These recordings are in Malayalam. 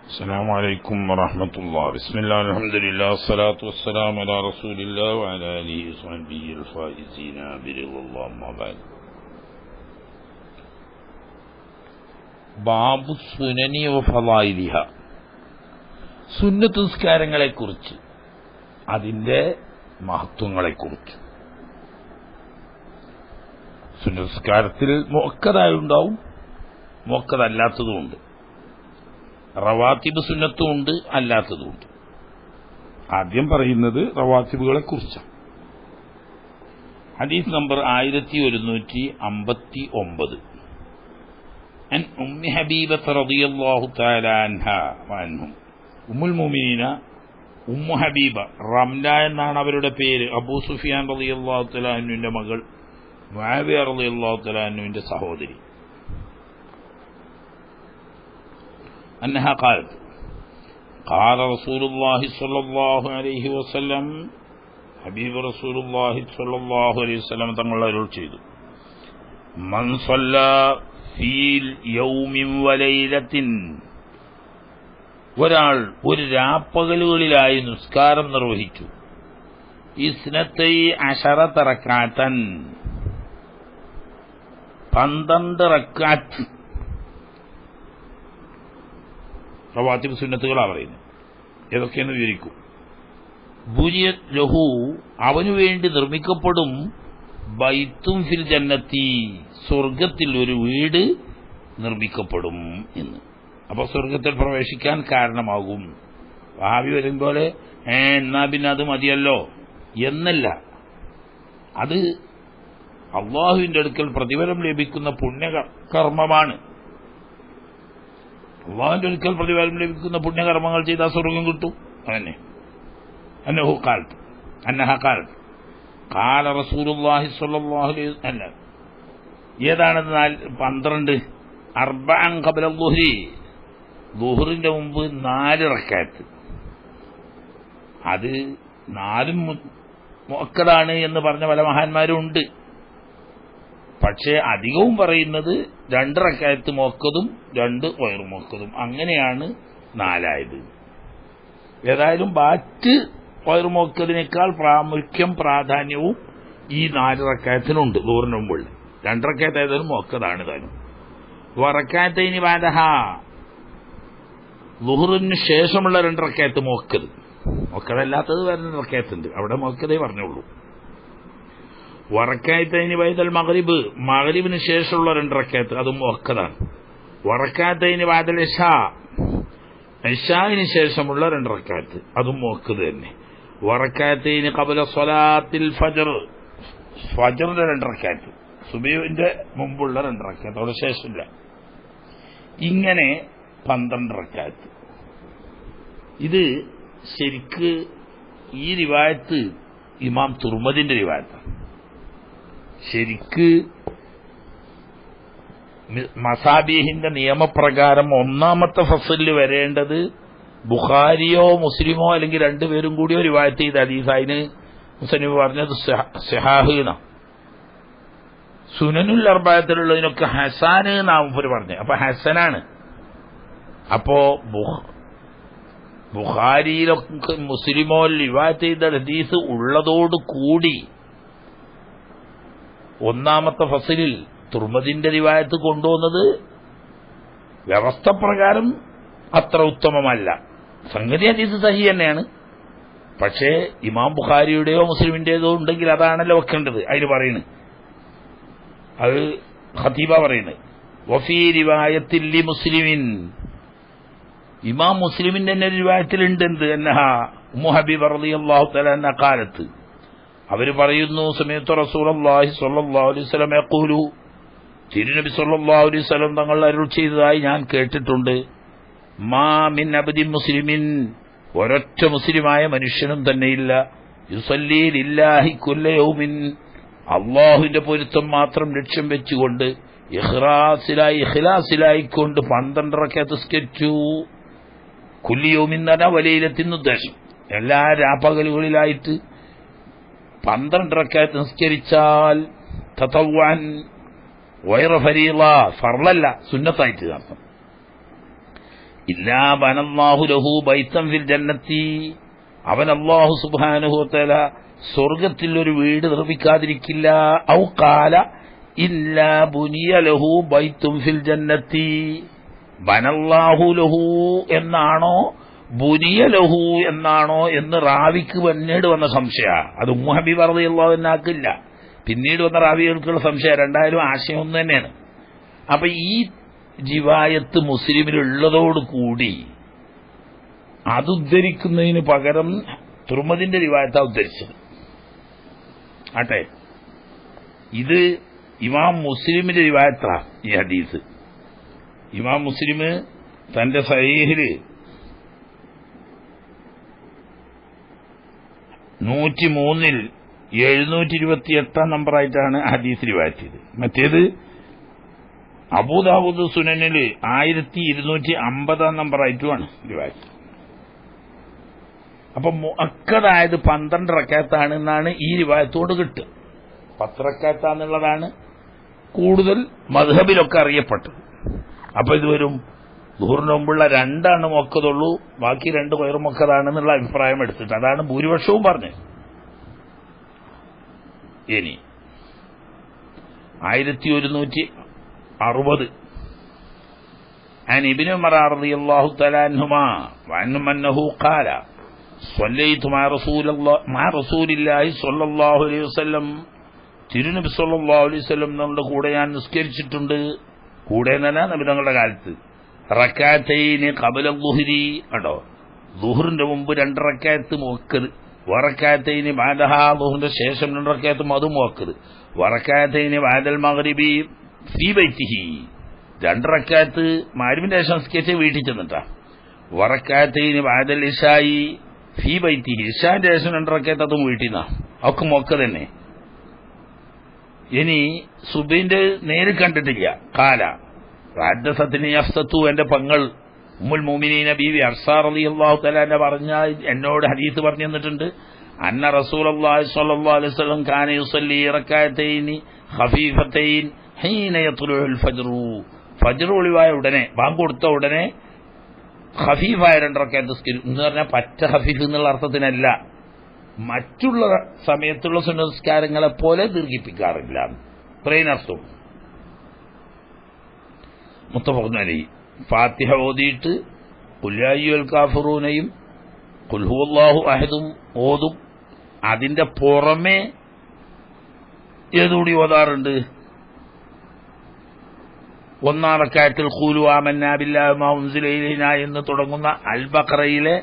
السلام عليكم ورحمة الله. بسم الله الحمد لله الصلاة والسلام على رسول الله وعلى آله وصحبه الفائزين برضا الله أما بعد. ബാബു സുനനി വഫളായിലിഹ, സുന്നത്ത് നിസ്കാരങ്ങളെക്കുറിച്ച്, അതിന്റെ മഹത്വങ്ങളെക്കുറിച്ച്. സുന്നത്ത് നിസ്കാരത്തിൽ മുഅക്കദായുണ്ടാവും, മുഅക്കദല്ലാത്തതുമുണ്ട്. റവാത്തിബ് സുന്നത്തുമുണ്ട്, അല്ലാത്തതുമുണ്ട്. ആദ്യം പറയുന്നത് റവാത്തിബുകളെ കുറിച്ചാണ്. ഹദീസ് നമ്പർ 1159. عن أم حبيبة رضي الله تعالى عنها وعنهم. ഉമ്മുൽ മുഅ്മിനീന ഉമ്മു ഹബീബ, റംല എന്നാണ് അവരുടെ പേര്. അബൂ സുഫിയാൻ റളിയല്ലാഹു തആല അൻഹുവിന്റെ മകൾ, മുആവിയ റളിയല്ലാഹു തആല അൻഹുവിന്റെ സഹോദരി. أنها قالت قال رسول الله صلى الله عليه وسلم, ഹബീബ് റസൂലുള്ളാഹി സ്വല്ലല്ലാഹു അലൈഹി വസല്ലം തങ്ങൾ അരുൾ ചെയ്തു, മൻ സ്വല്ലാ ഫീൽ യൗമിൻ വലൈലത്തിൻ, ഒരാൾ ഒരു രാപ്പകലുകളിലായി നിസ്കാരം നിർവഹിച്ചു. ഇസ്നത്തൈ അശറത റക്അത്തൻ, 12 റക്അത്ത്. റവാത്തിബ് സുന്നത്തുകളാണ് പറയുന്നത്. ഏതൊക്കെയെന്ന് വിവരിക്കും. ബുനിയത് ലഹു, അവനു വേണ്ടി നിർമ്മിക്കപ്പെടും, ബൈത്തും ഫിൽ ജന്നത്തി, സ്വർഗത്തിൽ ഒരു വീട് നിർമ്മിക്കപ്പെടും എന്ന്. അപ്പൊ സ്വർഗത്തിൽ പ്രവേശിക്കാൻ കാരണമാകും. ഭാവി വരും പോലെ എന്നാ പിന്നെ അത് മതിയല്ലോ എന്നല്ല, അത് അള്ളാഹുവിന്റെ അടുക്കൽ പ്രതിഫലം ലഭിക്കുന്ന പുണ്യകർമ്മമാണ്. അള്ളാഹുവിന്റെ ഒരിക്കൽ പ്രതിഫലം ലഭിക്കുന്ന പുണ്യകർമ്മങ്ങൾ ചെയ്താൽ സ്വർഗം കിട്ടും. അതന്നെ. അന്നഹ ഖാലത്ത് ഖാല റസൂലുള്ളാഹി സ്വല്ലല്ലാഹു അലൈഹി വസല്ലം, ഏതാണ് 12? അർബഅൻ ഖബ്ല ദുഹ്രി, ദുഹ്റിന്റെ മുമ്പ് 4 റക്അത്ത്. അത് 4 മുഅക്കദാണ് എന്ന് പറഞ്ഞ പല മഹാന്മാരും ഉണ്ട്. പക്ഷേ അധികവും പറയുന്നത് 2 റക്അത്ത് മുഅക്കദും 2 ഗൈർ മുഅക്കദും, അങ്ങനെയാണ് 4 ആയത്. ഏതായാലും ബാക്കി ഗൈർ മുഅക്കദിനേക്കാൾ പ്രാധാന്യവും ഈ 4 റക്അത്തിനുണ്ട്. ദുഹറിന് മുമ്പുള്ള 2 റക്അത്ത് ഏതായാലും മുഅക്കദാണ് താനും. വറക്അത്തൈനി ബഅദഹ, ദുഹറിന് ശേഷമുള്ള 2 റക്അത്ത് മുഅക്കദ്. മുഅക്കദല്ലാത്തത് വേറെ 2 റക്അത്തുണ്ട്, അവിടെ മുഅക്കദേ പറഞ്ഞുള്ളൂ. വറക്കായത്തൈനി ബൈദൽ മഗ്രിബ്, മഗ്രിബിന് ശേഷമുള്ള 2 റക്അത്ത്, അതും മുഅക്കദാണ്. വറക്കായത്തൈനി ബഅദൽ ഇശാ, ഇശാഇന് ശേഷമുള്ള 2 റക്അത്ത്, അതും മുഅക്കദ് തന്നെ. വറക്കായത്തൈനി ഖബ്ല സ്വലാത്തിൽ ഫജ്ർ, ഫജ്റിന്റെ 2 റക്അത്ത്, സുബഹിന്റെ മുമ്പുള്ള 2 റക്അത്ത്, അവിടെ ശേഷമില്ല. ഇങ്ങനെ 12 റക്അത്ത്. ഇത് ശരിക്ക് ഈ റിവായത്ത് ഇമാം തുർമദിന്റെ റിവായത്താണ്. ശരിക്ക് മസാബീഹിന്റെ നിയമപ്രകാരം 1-ാമത്തെ ഫസലിൽ വരേണ്ടത് ബുഖാരിയോ മുസ്ലിമോ അല്ലെങ്കിൽ 2 പേരും കൂടിയോ റിവായത്ത് ചെയ്ത ഹദീസായിന് മുസ്ലിം പറഞ്ഞത് സഹാഹ് എന്നാ. സുനനുൽ അർബഅത്തിലുള്ളതിനൊക്കെ ഹസാന് എന്നാവും പറഞ്ഞത്. അപ്പൊ ഹസനാണ്. അപ്പോ ബുഖാരിയിലൊക്കെ മുസ്ലിമോ റിവായത്ത് ചെയ്ത ഹദീസ് ഉള്ളതോട് കൂടി 1-ാമത്തെ ഫസലിൽ തുർമദിന്റെ റിവായത്ത് കൊണ്ടുവന്നത് വ്യവസ്ഥ പ്രകാരം അത്ര ഉത്തമമല്ല. സംഗതി ഹദീസ് സഹീഹ് തന്നെയാണ്. പക്ഷേ ഇമാം ബുഖാരിയുടെയോ മുസ്ലിമിന്റേതോ ഉണ്ടെങ്കിൽ അതാണല്ലോ വെക്കേണ്ടത്. അതിന് പറയുന്നത്, അത് ഖതീബ പറയുന്നത്, വഫീ റിവായത്തിൽ ലി മുസ്ലിമിൻ, ഇമാം മുസ്ലിമിന്റെ തന്നെ റിവായത്തിലുണ്ട് എന്ത്, അന്നഹാ ഉമ്മു ഹബീബ റളിയല്ലാഹു തആല അൻഹ ഖാലത്ത്, അവര് പറയുന്നു, സമയത്ത് റസൂലുള്ളാഹി സ്വല്ലല്ലാഹു അലൈഹി വസല്ലം യഖൂലു, തിരുനബി സ്വല്ലല്ലാഹു അലൈഹി വസല്ലം തങ്ങൾ അരുൾ ചെയ്തതായി ഞാൻ കേട്ടിട്ടുണ്ട്, മാ മിൻ അബ്ദിൻ മുസ്ലിമിൻ, ഒരൊറ്റ മുസ്ലിമായ മനുഷ്യനും തന്നെയില്ല, യുസല്ലി ലില്ലാഹി കുല്ല യൗമിൻ, അള്ളാഹുവിന്റെ പൊരുത്തം മാത്രം ലക്ഷ്യം വെച്ചുകൊണ്ട് ഇഖ്ലാസിലായിക്കൊണ്ട് 12 റക്അത്ത് നിസ്കരിച്ചു. കുല്ലി യൗമിൻ എന്ന വലയിലെത്തുന്ന ഉദ്ദേശം എല്ലാ രാപ്പകലുകളിലായിട്ട് 12 റക്അത്ത് നിസ്കരിച്ചാൽ തതവ്വുഅൻ ഗൈറ ഫരീള, ഫർളല്ല, സുന്നത്തായിട്ട് അർത്ഥം. ഇല്ലാ ബനല്ലാഹു ലഹു ബൈത്തൻ ഫിൽ ജന്നത്തി, അവൻ അല്ലാഹു സുബ്ഹാനഹു വ തആല സ്വർഗ്ഗത്തിൽ ഒരു വീട് നിർമ്മിക്കാതിരിക്കില്ല. ഔ ഖാല ഇല്ലാ ബുനിയ ലഹു ബൈത്തുൻ ഫിൽ ജന്നത്തി, ബനല്ലാഹു ലഹു എന്നാണോ ബുനിയ ലഹു എന്നാണോ എന്ന് റാവിക്ക് പിന്നീട് വന്ന സംശയ. അത് ഉമ്മു ഹബീബ റളിയല്ലാഹു അൻഹാക്കില്ല, പിന്നീട് വന്ന റാവികൾക്കുള്ള സംശയം. രണ്ടായാലും ആശയം ഒന്ന് തന്നെയാണ്. അപ്പൊ ഈ ജിവായത്ത് മുസ്ലിമിലുള്ളതോടുകൂടി അതുദ്ധരിക്കുന്നതിന് പകരം തുർമദിന്റെ റിവായത്താ ഉദ്ധരിച്ചത്. ആട്ടെ, ഇത് ഇമാം മുസ്ലിമിന്റെ റിവായത്താ ഈ ഹദീസ്. ഇമാം മുസ്ലിം തന്റെ സഹീഹില് 103 728 നമ്പറായിട്ടാണ് ഹദീസ് റിവായത്ത് ചെയ്തത്. മറ്റേത് അബൂദാവൂദ് സുനനിൽ 1250 നമ്പറായിട്ടുമാണ് റിവായത്ത്. അപ്പൊ മുഅക്കദായത് 12 റക്അത്താണ് എന്നാണ് ഈ റിവായത്തോട് കിട്ടുക. 10 റക്അത്താന്നുള്ളതാണ് കൂടുതൽ മദ്ഹബിലൊക്കെ അറിയപ്പെട്ടത്. അപ്പൊ ഇത് വരും ദുഹറിന് മുമ്പുള്ള 2 മുഅക്കദുള്ളൂ, ബാക്കി 2 ഗൈറു മുഅക്കദാണെന്നുള്ള അഭിപ്രായം എടുത്തിട്ട് അതാണ് ഭൂരിപക്ഷവും പറഞ്ഞത്. ഇനി 1160 عن ابن عمر رضي الله تعالى عنهما وعنهم أنه قال صليت مع رسول الله صلى الله عليه وسلم, തിരുനബി സല്ലല്ലാഹു അലൈഹി വസല്ലം തങ്ങളുടെ കൂടെ ഞാൻ നിസ്കരിച്ചിട്ടുണ്ട്. കൂടെ തന്നെ നബി തങ്ങളുടെ കാലത്ത് റക്അത്തൈനി ഖബല ദുഹരി, കണ്ടോ, ദുഹറിന്റെ മുമ്പ് 2 റക്അത്ത് മുഅക്കദ്, വറക്അത്തൈനി ബഅദഹാ, ദുഹറിന്റെ ശേഷം 2 റക്അത്തും അതും മുഅക്കദ്, വറക്അത്തൈനി ബഅദൽ മഗ്രിബി ഫീ ബൈതിഹി, 2 റക്അത്ത് മഗ്രിബിന്റെ ശേഷം നിസ്കരിച്ച് വീട്ടിൽ ചെന്നിട്ടാ, വറക്അത്തൈനി ബഅദൽ ഇശായി ഫീ ബൈതിഹി, ഇശാന്റെ ശേഷം 2 റക്അത്ത് അതും വീട്ടിൽ നിന്നാ, ഒക്കെ മുഅക്കദ് തന്നെ. ഇനി സുബൈന്റെ നേര് കണ്ടിട്ടില്ല. കാല ഹദ്ദസത്നി ഹഫ്സത്തു, എന്റെ പങ്ങൾ ഉമ്മുൽ മുഅ്മിനീന ബീവി ഹഫ്സ റളിയല്ലാഹു തആല അൻഹ പറഞ്ഞ എന്നോട് ഹദീസ് പറഞ്ഞു തന്നിട്ടുണ്ട്. അന്ന റസൂലുള്ളാഹി സ്വല്ലല്ലാഹു അലൈഹി വസല്ലം കാന യുസല്ലി റക്അത്തൈനി ഖഫീഫത്തൈൻ ഹീന യത്ലുഉൽ ഫജ്റു, ഫജ്ർ ഒളിവായ ഉടനെ, ബാങ്ക് കൊടുത്ത ഉടനെ ഖഫീഫായ 2 റക്അത്ത് നിസ്കരിക്കും എന്ന് പറഞ്ഞാൽ പറ്റ ഖഫീഫ് എന്നുള്ള അർത്ഥത്തിനല്ല, മറ്റുള്ള സമയത്തുള്ള സുന്നത്ത് നിസ്കാരങ്ങളെ പോലെ ദീർഘിപ്പിക്കാറില്ല. ഇത്രയും അർത്ഥം. മുത്തഫഖുൻ അലൈഹി. ഫാത്തിഹ ഓതിയിട്ട് ഖുൽ യാ അയ്യുഹൽ കാഫിറൂനയും ഖുൽ ഹുവല്ലാഹു അഹദും ഓതും. അതിന്റെ പുറമെ ഏതുകൂടി ഓതാറുണ്ട്? 1 റക്അത്തിൽ ഖൂലു ആമന്നാ ബില്ലാഹി വമാ ഉൻസില ഇലൈനാ എന്ന് തുടങ്ങുന്ന അൽ ബഖറയിലെ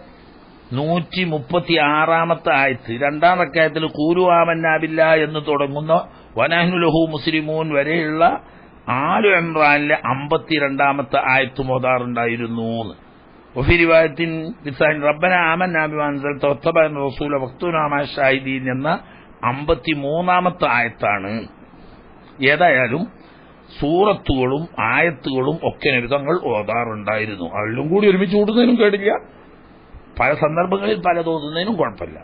136 ആയത്ത്, 2 റക്അത്തിൽ ഖൂലു ആമന്നാ ബില്ലാഹി എന്ന് തുടങ്ങുന്ന വനഹ്നു ലഹു മുസ്ലിമൂൻ വരെയുള്ള ആലു ഇംറാനിലെ 52 ആയത്ത് ഓതാറുണ്ടായിരുന്നു. വഫി റിവായത്തിൻ ബിസാൻ റബ്ബന ആമന്നാ ബിമാ അൻസൽത വത്തബഅന റസൂല വഖ്തുനാ മഅ ഷാഹിദീൻ എന്ന 53 ആയത്താണ്. ഏതായാലും സൂറത്തുകളും ആയത്തുകളും ഒക്കെ നബി തങ്ങൾ ഓതാറുണ്ടായിരുന്നു. അതിലും കൂടി ഒരുമിച്ച് ഓടുന്നതിനും കേടില്ല, പല സന്ദർഭങ്ങളിൽ പലത് ഓതുന്നതിനും കുഴപ്പമില്ല.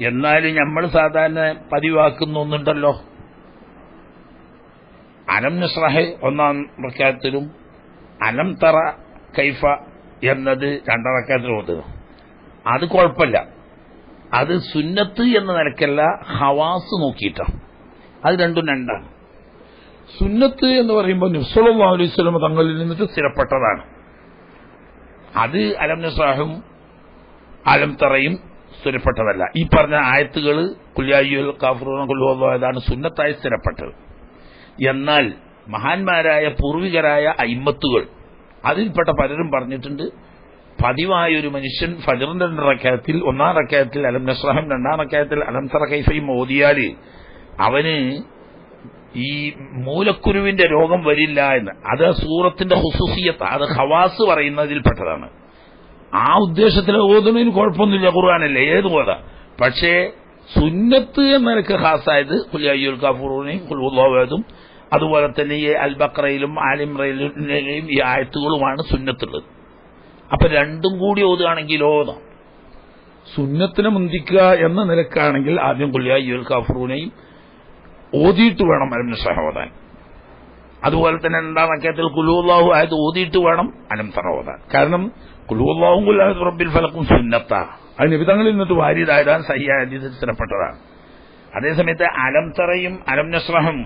എന്നാലും നമ്മൾ സാധാരണ പതിവാക്കുന്ന ഒന്നുണ്ടല്ലോ, അലം നസ്റഹ് 1 റക്അത്തിലും അലം തറ കൈഫ എന്നത് 2 റക്അത്തിലും ഓതുക. അത് കുഴപ്പമില്ല, അത് സുന്നത്ത് എന്ന നിലക്കല്ല, ഹവാസ് നോക്കിയിട്ടാണ്. അത് രണ്ടും 2ആണ്. സുന്നത്ത് എന്ന് പറയുമ്പോൾ നബി സല്ലല്ലാഹു അലൈഹി വസല്ലം തങ്ങളിൽ നിന്നിട്ട് സ്ഥിരപ്പെട്ടതാണ്. അത് അലം നസ്റഹും അലം തറയും സ്ഥിരപ്പെട്ടതല്ല. ഈ പറഞ്ഞ ആയത്തുകൾ ഖുൽ യാ അയ്യുഹൽ കാഫിറൂന ഖുൽ ഹുവല്ലാഹു അഹദ് സുന്നത്തായി സ്ഥിരപ്പെട്ടത്. എന്നാൽ മഹാന്മാരായ പൂർവികരായ അയിമ്മത്തുകൾ അതിൽപ്പെട്ട പലരും പറഞ്ഞിട്ടുണ്ട്, പതിവായ ഒരു മനുഷ്യൻ ഫജ്റിന്റെ 2 റക്അത്തിൽ 1 റക്അത്തിൽ അലം നസ്റഹും 2 റക്അത്തിൽ അലം തറ കൈഫയും ഓതിയാൽ അവന് ഈ മൂലക്കുരുവിന്റെ രോഗം വരില്ല എന്ന്. അത് സൂറത്തിന്റെ ഖുസൂസിയത്ത്, അത് ഖവാസ് പറയുന്നതിൽപ്പെട്ടതാണ്. ആ ഉദ്ദേശത്തിൽ ഓതുന്നതിന് കുഴപ്പമൊന്നുമില്ല, ഖുർആനല്ലേ, ഏത് ഓതാ. പക്ഷേ സുന്നത്ത് എന്ന നിലക്ക് ഖാസായത് ഖുൽ യാ അയ്യുഹൽ കാഫിറൂനയും ഖുൽ ഹുവല്ലാഹു അഹദും അതുപോലെ തന്നെ ഈ അൽ ബഖറയിലും ആൽ ഇംറാനിലും ഈ ആയത്തുകളുമാണ് സുന്നത്തുള്ളത്. അപ്പൊ രണ്ടും കൂടി ഓതുകയാണെങ്കിലോ സുന്നത്തിനെ മുന്തിക്കുക എന്ന നിലക്കാണെങ്കിൽ ആദ്യം ഖുൽ യാ അയ്യുഹൽ കാഫിറൂനയും ഓതിയിട്ട് വേണം അലം നസ്റഹ് ഓതാൻ. അതുപോലെ തന്നെ 2-ാം റക്അത്തിൽ ഖുൽ ഹുവല്ലാഹു അഹദ് ഓതിയിട്ട് വേണം അലം തറ ഓതാൻ. കാരണം ഖുൽ ഹുവല്ലാഹു ഖുൽ അഊദു ബിറബ്ബിൽ ഫലഖും സുന്നത്താ, അത് നബി തങ്ങളിൽ നിന്നിട്ട് വാരിയതായതാണ്, സഹിഹായ ഹദീസിൽ സ്ഥിരപ്പെട്ടതാണ്. അതേസമയത്ത് അലം തറയും അലം നസ്റഹും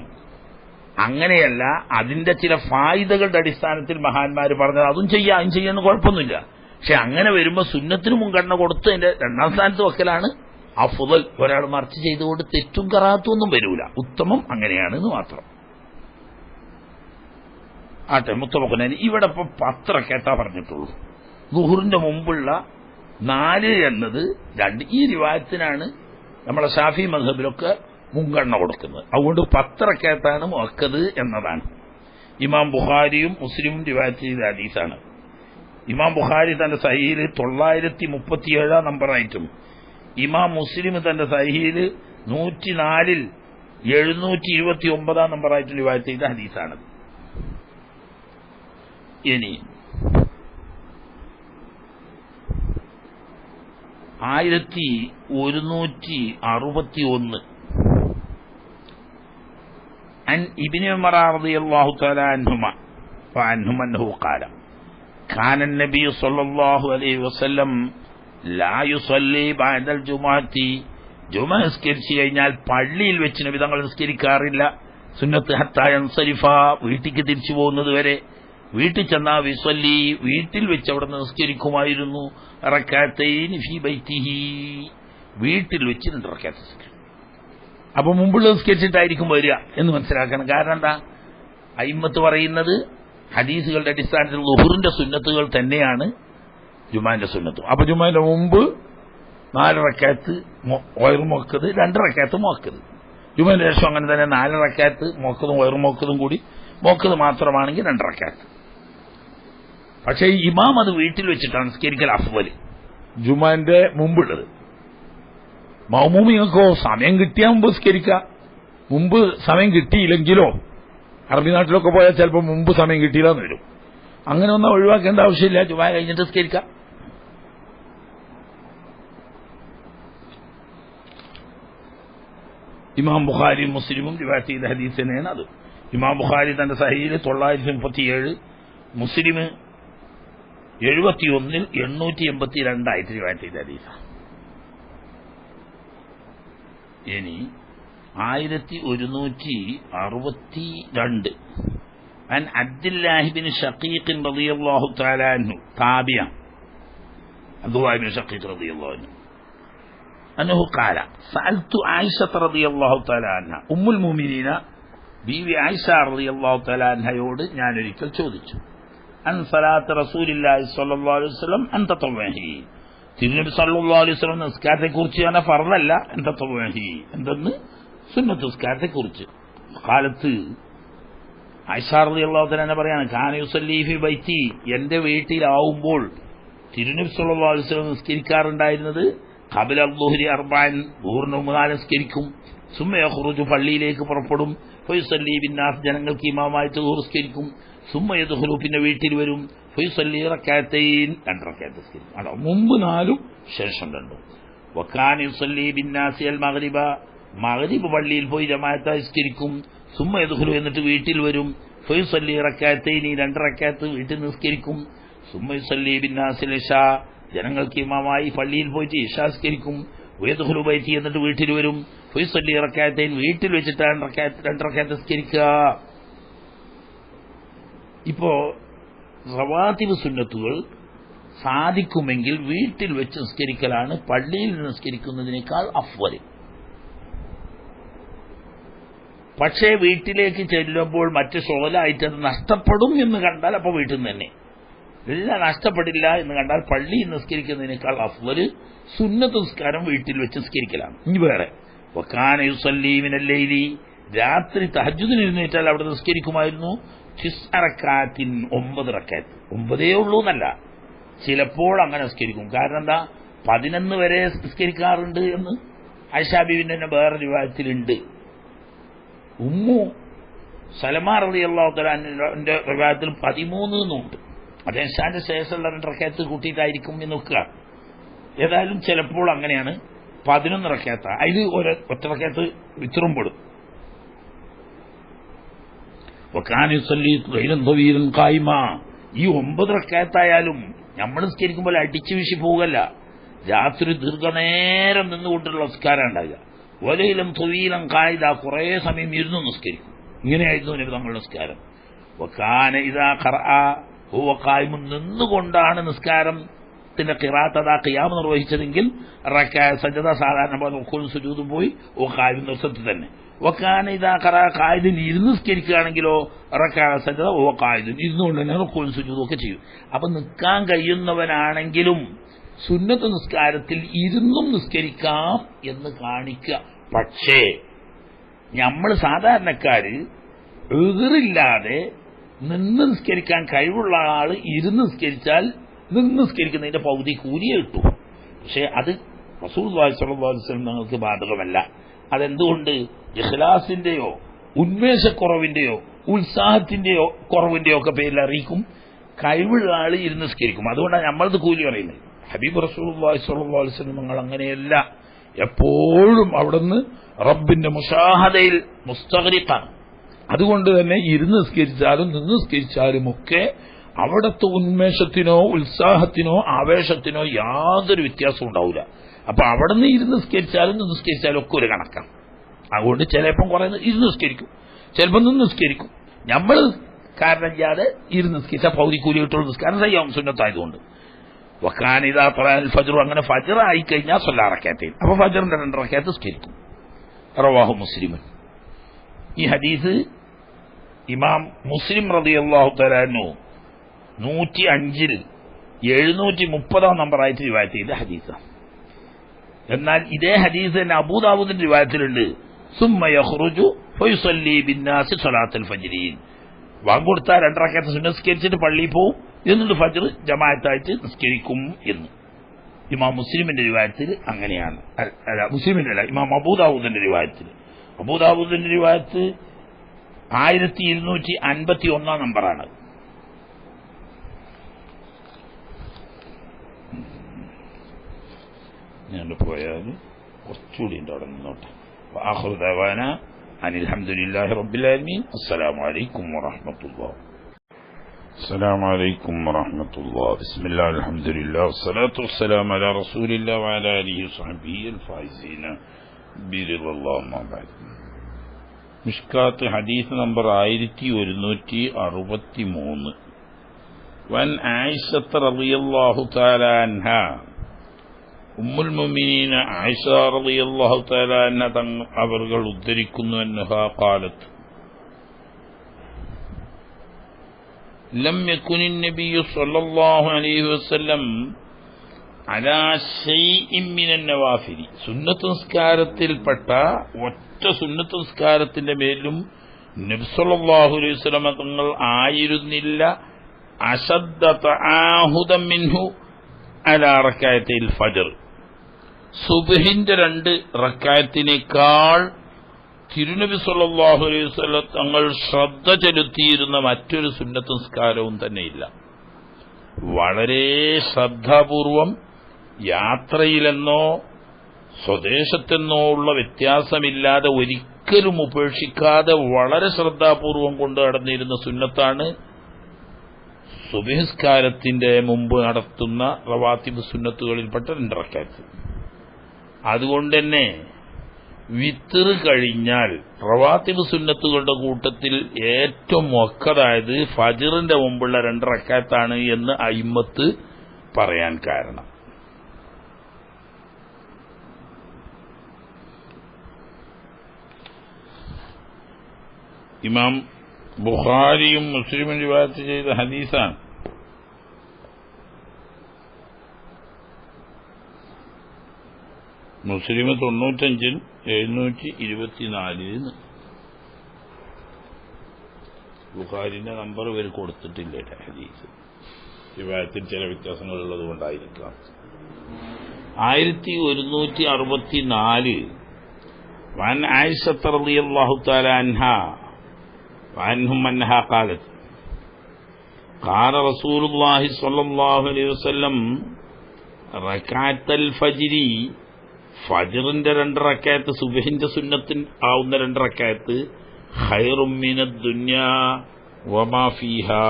അങ്ങനെയല്ല, അതിന്റെ ചില ഫായിദകളുടെ അടിസ്ഥാനത്തിൽ മഹാന്മാർ പറഞ്ഞത് അതും ചെയ്യുന്ന കുഴപ്പമൊന്നുമില്ല. പക്ഷെ അങ്ങനെ വരുമ്പോൾ സുന്നത്തിന് മുൻഗണന കൊടുത്ത് അതിന്റെ 2-ാം സ്ഥാനത്ത് വെക്കലാണ് അഫ്ളൽ. ഒരാൾ മറിച്ച് ചെയ്തുകൊണ്ട് തെറ്റും കറാത്തും ഒന്നും വരൂല, ഉത്തമം അങ്ങനെയാണെന്ന് മാത്രം. ആട്ടെ, മുത്തമഖുനൈൻ ഇവിടെ ഇപ്പൊ 10 റക്അത്താ പറഞ്ഞിട്ടുള്ളൂ. ളുഹറിന്റെ മുമ്പുള്ള 4 എന്നത് 2. ഈ റിവായത്തിനാണ് നമ്മളെ ഷാഫി മദ്ഹബിലൊക്കെ മുൻഗണന കൊടുക്കുന്നത്. അതുകൊണ്ട് 10 റക്അത്താണ് മുഅക്കദ് എന്നതാണ്. ഇമാം ബുഖാരിയും മുസ്ലിമും റിവായത്ത് ചെയ്ത ഹദീസാണ്. ഇമാം ബുഖാരി തന്റെ സഹീഹിൽ 937 നമ്പറായിട്ടും ഇമാം മുസ്ലിം തന്റെ സഹീഹിൽ 104-ൽ 729 നമ്പറായിട്ടും റിവായത്ത് ചെയ്ത ഹദീസാണ്. ഇനി 1161 عن ابن عمر رضي الله تعالى عنهما أنه قال كان النبي صلى الله عليه وسلم لا يصلي بعد الجمعة. ജുമ നിസ്കരിച്ചു കഴിഞ്ഞാൽ പള്ളിയിൽ വെച്ച് നബി തങ്ങൾ നിസ്കരിക്കാറില്ല. സുന്നത്ത് ഹത്താ യൻസരിഫ, വീട്ടിലേക്ക് തിരിച്ചു പോകുന്നത് വരെ. വീട്ടിൽ ചെന്നാ വിസല്ലി, വീട്ടിൽ വെച്ച് അവിടെ നിസ്കരിക്കുമായിരുന്നു. റക്അത്തൈനി ഫീ ബൈതിഹി, വീട്ടിൽ വെച്ച് 2 റക്അത്ത് നിസ്കരിക്കും. അപ്പൊ മുമ്പുള്ള നിസ്കരിച്ചിട്ടായിരിക്കും വരിക എന്ന് മനസ്സിലാക്കണം. കാരണം എന്താ, അയിമ്മത്ത് പറയുന്നത് ഹദീസുകളുടെ അടിസ്ഥാനത്തിൽ ളുഹറിന്റെ സുന്നത്തുകൾ തന്നെയാണ് ജുമാന്റെ സുന്നത്തും. അപ്പൊ ജുമാന്റെ മുമ്പ് 4 റക്അത്ത് വയറുമൊക്കത്, 2 റക്അത്ത് മുഅക്കദ്. ജുമാന്റെ ശേഷം അങ്ങനെ തന്നെ 4 റക്അത്ത് മുഅക്കദും വയറുമൊക്കതും കൂടി. മുഅക്കദ് മാത്രമാണെങ്കിൽ 2 റക്അത്ത്. പക്ഷേ ഇമാം അത് വീട്ടിൽ വെച്ചിട്ടാണ് നിസ്കരിക്കൽ അഫ്ളൽ, ജുമാന്റെ മുമ്പുള്ളത്. മഅ്മൂമിങ്ങൾക്കോ സമയം കിട്ടിയാൽ മുമ്പ് നിസ്കരിക്കാം. മുമ്പ് സമയം കിട്ടിയില്ലെങ്കിലോ, അറബി നാട്ടിലൊക്കെ പോയാൽ ചിലപ്പോൾ മുമ്പ് സമയം കിട്ടിയില്ലെന്ന് വരും. അങ്ങനെ ഒന്നും ഒഴിവാക്കേണ്ട ആവശ്യമില്ല, ജുമാ കഴിഞ്ഞിട്ട് നിസ്കരിക്കാം. ഇമാം ബുഖാരിയും മുസ്ലിമും റിവായത്ത് ചെയ്ത ഹദീസ് തന്നെയാണ് അത്. ഇമാം ബുഖാരി തന്റെ സഹീഹിൽ 937, മുസ്ലിം 71-ൽ 882 റിവായത്ത് ചെയ്ത ഹദീസാണ്. ഇനി 1162 عن عبد الله بن شقيق رضي الله تعالى عنه تابعا عبد الله بن شقيق رضي الله عنه أنه قال سألت عائشة رضي الله تعالى عنها أم المؤمنين ബീവി ആയിഷ റളിയല്ലാഹു തആല അൻഹയോട് ഞാൻ ഒരിക്കൽ ചോദിച്ചു, അൻ സലാത്ത് റസൂലില്ലാഹി സ്വല്ലല്ലാഹു അലൈഹി വസല്ലം അൻ തതവ്വഹി, തിരുനബി സല്ലല്ലാഹു അലൈഹി വസല്ലം നിസ്കാരത്തെക്കുറിച്ച് ഞാൻ ഫർളല്ല, അൻ തതവ്വഹി എന്തെന്ന് സുന്നത്ത് നിസ്കാരത്തെക്കുറിച്ച്. കാലത്ത് ആയിഷ റളിയല്ലാഹു തആല പറയാണ്, കാന യുസല്ലി ഫി ബൈത്തി, എന്റെ വീട്ടിലാവുമ്പോൾ തിരുനബി സല്ലല്ലാഹു അലൈഹി വസല്ലം നിസ്കരിക്കാറുണ്ടായിരുന്നത് ഖബല അദ്ദുഹരി 4, ദുഹറിന് മുമ്പ് 4 നിസ്കരിക്കും. സുമ്മ യഖ്റുജു, പള്ളിയിലേക്ക് പുറപ്പെടും. ഫയുസല്ലി ബിന്നാസ്, ജനങ്ങൾക്ക് ഇമാമായിട്ട് ദുഹർ നിസ്കരിക്കും. സുമ്മ യദ്ഖുലു, പിന്നെ വീട്ടിൽ വരും. ഫയുസല്ലി റക്അത്തൈൻ, 2 റക്അത്ത് നിസ്കരിക്കും. അതാ മുമ്പ് 4, ശേഷം 2. വകാന യുസല്ലി ബിന്നാസി അൽ മഗ്രിബ, മഗ്രിബ് പള്ളിയിൽ പോയി ജമാഅത്തായി നിസ്കരിക്കും. സുമ്മ യദ്ഖുലു, എന്നിട്ട് വീട്ടിൽ വരും. ഫയുസല്ലി റക്അത്തൈൻ, 2 റക്അത്ത് വീട്ടിൽ നിസ്കരിക്കും. സുമ്മ യുസല്ലി ബിന്നാസി അൽ ഇശാ, ജനങ്ങൾക്ക് ഇമാമായി പള്ളിയിൽ പോയിട്ട് ഇശാ നിസ്കരിക്കും. വയദ്ഖുലു ബൈതി, എന്നിട്ട് വീട്ടിൽ വരും. ഫയുസല്ലി റക്അത്തൈൻ, വീട്ടിൽ വെച്ചിട്ടാണ് 2 റക്അത്ത് നിസ്കരിക്കുക. ഇപ്പോ റവാത്തിബ് സുന്നത്തുകൾ സാധിക്കുമെങ്കിൽ വീട്ടിൽ വെച്ച് നിസ്കരിക്കലാണ് പള്ളിയിൽ നിസ്കരിക്കുന്നതിനേക്കാൾ അഫ്വൽ. പക്ഷേ വീട്ടിലേക്ക് ചെല്ലുമ്പോൾ മറ്റ് ഷോലായിട്ട് അത് നഷ്ടപ്പെടും എന്ന് കണ്ടാൽ അപ്പോൾ വീട്ടിൽ നിന്ന് തന്നെ, എല്ലാം നഷ്ടപ്പെടില്ല എന്ന് കണ്ടാൽ പള്ളിയിൽ നിസ്കരിക്കുന്നതിനേക്കാൾ അഫ്വൽ സുന്നത്ത് നിസ്കാരം വീട്ടിൽ വെച്ച് നിസ്കരിക്കലാണ്. ഇനി വേറെ വകാന യുസല്ലി മിനൽ ലൈലി, രാത്രി തഹജ്ജുദിന് എഴുന്നേറ്റാൽ അവിടെ നിസ്കരിക്കുമായിരുന്നു 9 റക്അത്ത്, 9 റക്അത്ത്. 9 ഉള്ളൂ എന്നല്ല, ചിലപ്പോൾ അങ്ങനെ നിസ്കരിക്കും. കാരണം എന്താ, 11 വരെ നിസ്കരിക്കാറുണ്ട് എന്ന് ആയിഷ ബീവിന്റെ തന്നെ വേറെ റിവായത്തിലുണ്ട്. ഉമ്മു സലമാ റളിയല്ലാഹു തആല അൻഹയുടെ റിവായത്തിൽ 13 എന്നുണ്ട്. അത് ഇശാന്റെ ശേഷമുള്ള 2 റക്അത്ത് കൂട്ടിയിട്ടായിരിക്കും എന്ന് നോക്കുക. ഏതായാലും ചിലപ്പോൾ അങ്ങനെയാണ്. 11 റക്അത്ത്, അതിൽ ഒറ്റ റക്അത്ത് വിത്റും പെടും. വകാന യുസല്ലി ലൈലൻ തവീലൻ ഖായിമ. ഈ 9 റക്അത്തായാലും നമ്മൾ നിസ്കരിക്കുമ്പോൾ അടിച്ചു വീശി പോകല്ല, രാത്രി ദീർഘനേരം നിന്നുകൊണ്ടുള്ള നിസ്കാരം ഉണ്ടാകുക. വലൈലൻ തവീലൻ ഖായിദ, കുറേ സമയം ഇരുന്ന് നിസ്കരിക്കും. ഇങ്ങനെയായിരുന്നു നബി തങ്ങളുടെ നിസ്കാരം. വകാന ഇദാ ഖറഅ ഹുവ ഖായിമുൻ, നിന്നുകൊണ്ടാണ് നിസ്കാരത്തിന്റെ ഖിറാഅത്ത് അതാ ഖിയാം നിർവഹിച്ചതെങ്കിൽ റക്അ സജദ സാധാരണ റുകൂഉം സുജൂദും പോയി ഖായിം നിർത്തത്തിൽ തന്നെ. വകാന ഇദാ ഖറഅ ഖായിദൻ, ഇരുന്ന് നിസ്കരിക്കുകയാണെങ്കിലോ റക്അ സജദ ഖായിദൻ, ഇരുന്നുകൊണ്ട് തന്നെ റുകൂഉം സുജൂദും ഒക്കെ ചെയ്യും. അപ്പൊ നിൽക്കാൻ കഴിയുന്നവനാണെങ്കിലും സുന്നത്ത് നിസ്കാരത്തിൽ ഇരുന്നും നിസ്കരിക്കാം എന്ന് കാണിക്കുക. പക്ഷേ നമ്മൾ സാധാരണക്കാര് എതിറില്ലാതെ നിന്ന് നിസ്കരിക്കാൻ കഴിവുള്ള ആള് ഇരുന്ന് നിസ്കരിച്ചാൽ നിന്ന് നിസ്കരിക്കുന്നതിന്റെ പകുതി കൂലിയെ കിട്ടും. പക്ഷെ അത് റസൂലുള്ളാഹി സ്വല്ലല്ലാഹു അലൈഹി വസല്ലം ഞങ്ങൾക്ക് ബാധകമല്ല. അതെന്തുകൊണ്ട്? ഇഖ്ലാസിന്റെയോ ഉന്മേഷക്കുറവിന്റെയോ ഉത്സാഹത്തിന്റെയോ കുറവിന്റെയോ ഒക്കെ പേരിൽ അറിയിക്കും. കഴിവുള്ള ആള് ഇരുന്ന് നിസ്കരിക്കും. അതുകൊണ്ടാണ് നമ്മളത് കൂലി പറയുന്നത്. ഹബീബ് റസൂലുള്ളാഹി സ്വല്ലല്ലാഹു അലൈഹി വസല്ലം ഞങ്ങൾ അങ്ങനെയല്ല. എപ്പോഴും അവിടുന്ന് റബ്ബിന്റെ മുശാഹദയിൽ മുസ്തഗ്രിഖാണ്. അതുകൊണ്ട് തന്നെ ഇരുന്ന് നിസ്കരിച്ചാലും നിന്ന് നിസ്കരിച്ചാലും ഒക്കെ അവിടുത്തെ ഉന്മേഷത്തിനോ ഉത്സാഹത്തിനോ ആവേശത്തിനോ യാതൊരു വ്യത്യാസവും ഉണ്ടാവില്ല. അപ്പൊ അവിടെ നിന്ന് ഇരുന്ന് നിസ്കരിച്ചാലും നിന്ന് നിസ്കരിച്ചാലും ഒക്കെ ഒരു കണക്കാണ്. അതുകൊണ്ട് ചിലപ്പം കുറെ ഇരുന്ന് നിസ്കരിക്കും, ചിലപ്പോൾ നിന്ന് നിസ്കരിക്കും. നമ്മൾ കാരണം ചെയ്യാതെ ഇരുന്ന് നിസ്കരിച്ചാൽ പൗതി കൂലി കിട്ടുള്ള നിസ്കാരം ചെയ്യാം സുന്നത്തായതുകൊണ്ട്. വക്കാനിതാ ത്വലഅൽ ഫജ്ർ, അങ്ങനെ ഫജ്ർ ആയി കഴിഞ്ഞാൽ സ്വലാ റക്അത്തൈൻ, അപ്പൊ ഫജ്റിന്റെ 2 റക്അത്ത് നിസ്കരിക്കും. റവാഹു മുസ്ലിമുൻ. ഈ ഹദീസ് ഇമാം മുസ്ലിം റളിയല്ലാഹു തആല അൻഹു 105 730 നമ്പറായിട്ട് റിവായത്ത് ചെയ്ത ഹദീസാണ്. എന്നാൽ ഇതേ ഹദീസ് തന്നെ അബൂദാവൂദിന്റെ റിവായത്തിലുണ്ട്. സുമ്മ യഖ്റുജു ഫയുസല്ലി ബിന്നാസി സ്വലാത്തുൽ ഫജ്രീൻ, വാങ്ക് കൊടുത്താൽ 2 റക്അത്ത് സുന്നത്ത് നിസ്കരിച്ചിട്ട് പള്ളിയിൽ പോവും, എന്നിട്ട് ഫജ്ർ ജമാഅത്തായിട്ട് നിസ്കരിക്കും എന്ന് ഇമാം മുസ്ലിമിന്റെ റിവായത്തിൽ അങ്ങനെയാണ്. അല്ല, മുസ്ലിമിന്റെ അല്ല, ഇമാം അബൂദാവൂദിന്റെ റിവായത്തിൽ. അബൂദാവൂദിന്റെ റിവായത്ത് 1251 നമ്പറാണ്. ഞാൻ പോയാൽ കുറച്ചുകൂടി ഉണ്ട്, അവിടെ നിന്നോട്ടെ. ആഖിറു ദഅവാന അനിൽ ഹംദുലില്ലാഹി റബ്ബിൽ ആലമീൻ. അസ്സലാമു അലൈക്കും വറഹ്മത്തുള്ളാഹി. السلام عليكم ورحمة الله. بسم الله الحمد لله والصلاة والسلام على رسول الله وعلى آله وصحبه الفائزين برضا الله. ما بعد. മിഷ്കാത്ത് ഹദീസ് നമ്പർ 1163. വൻ ആയിഷത്ത് റളിയല്ലാഹു തആല അൻഹാ, ഉമ്മുൽ മുഅ്മിനീന ആയിഷ റളിയല്ലാഹു തആല അൻഹ അവർ ഉദ്ധരിക്കുന്നു, അൻഹാ ഖാലത്ത് ലം യകുനിൻ നബിയ്യു സ്വല്ലല്ലാഹു അലൈഹി വസല്ലം അലാ ശൈഇൻ മിനൻ നവാഫിലി, സുന്നത്ത് നിസ്കാരത്തിൽപ്പെട്ട ഒറ്റ സുന്നത്ത് നിസ്കാരത്തിന്റെ മേലും നബി സ്വല്ലല്ലാഹു അലൈഹി വസല്ലം തങ്ങൾ ആയിരുന്നില്ല അശദ്ദ തആഹുദൻ മിൻഹു അലാ റക്അത്തൈൽ ഫജ്ർ, സുബ്ഹിന്റെ 2 റക്അത്തിനേക്കാൾ തിരുനബി സല്ലല്ലാഹു അലൈഹി വസല്ലം തങ്ങൾ ശ്രദ്ധ ചെലുത്തിയിരുന്ന മറ്റൊരു സുന്നത്ത് നിസ്കാരവും തന്നെയില്ല. വളരെ ശ്രദ്ധാപൂർവം യാത്രയിലെന്നോ സ്വദേശത്തെന്നോ ഉള്ള വ്യത്യാസമില്ലാതെ ഒരിക്കലും ഉപേക്ഷിക്കാതെ വളരെ ശ്രദ്ധാപൂർവം കൊണ്ട് നടന്നിരുന്ന സുന്നത്താണ് സുബ്ഹി നിസ്കാരത്തിന്റെ മുമ്പ് നടത്തുന്ന റവാത്തിബ് സുന്നത്തുകളിൽപ്പെട്ട 2 റക്അത്ത്. അതുകൊണ്ട് തന്നെ വിത്ർ കഴിഞ്ഞാൽ റവാത്തിബ് സുന്നത്തുകളുടെ കൂട്ടത്തിൽ ഏറ്റവും മുഅക്കദായത് ഫജ്റിന്റെ മുമ്പുള്ള 2 റക്അത്താണ് എന്ന് അയിമ്മത്ത് പറയാൻ കാരണം. ഇമാം ബുഖാരിയും മുസ്ലിമും റിവായത്ത് ചെയ്ത ഹദീസാണ്. മുസ്ലിം 95 724. ബുഖാരിന്റെ നമ്പർ ഇവർ കൊടുത്തിട്ടില്ല. ഹദീസ് റിവായത്തിൽ ചില വ്യത്യാസങ്ങളുള്ളത് കൊണ്ടായിരിക്കാം. 1164 വൻ ആയിഷത്ത് റളിയല്ലാഹു തആല അൻഹാ വഅൻഹും അൻഹാ ഖാലത്ത് ഖാല റസൂലുള്ളാഹി സ്വല്ലല്ലാഹു അലൈഹി വസല്ലം റക്അത്തൽ ഫജ്രി, ഫജ്റിന്റെ 2 റക്അത്ത് സുബ്ഹിന്റെ സുന്നത്തിന് ആവുന്ന 2 റക്അത്ത് ഖൈറും മിനദ് ദുനിയാ വമാ ഫീഹാ,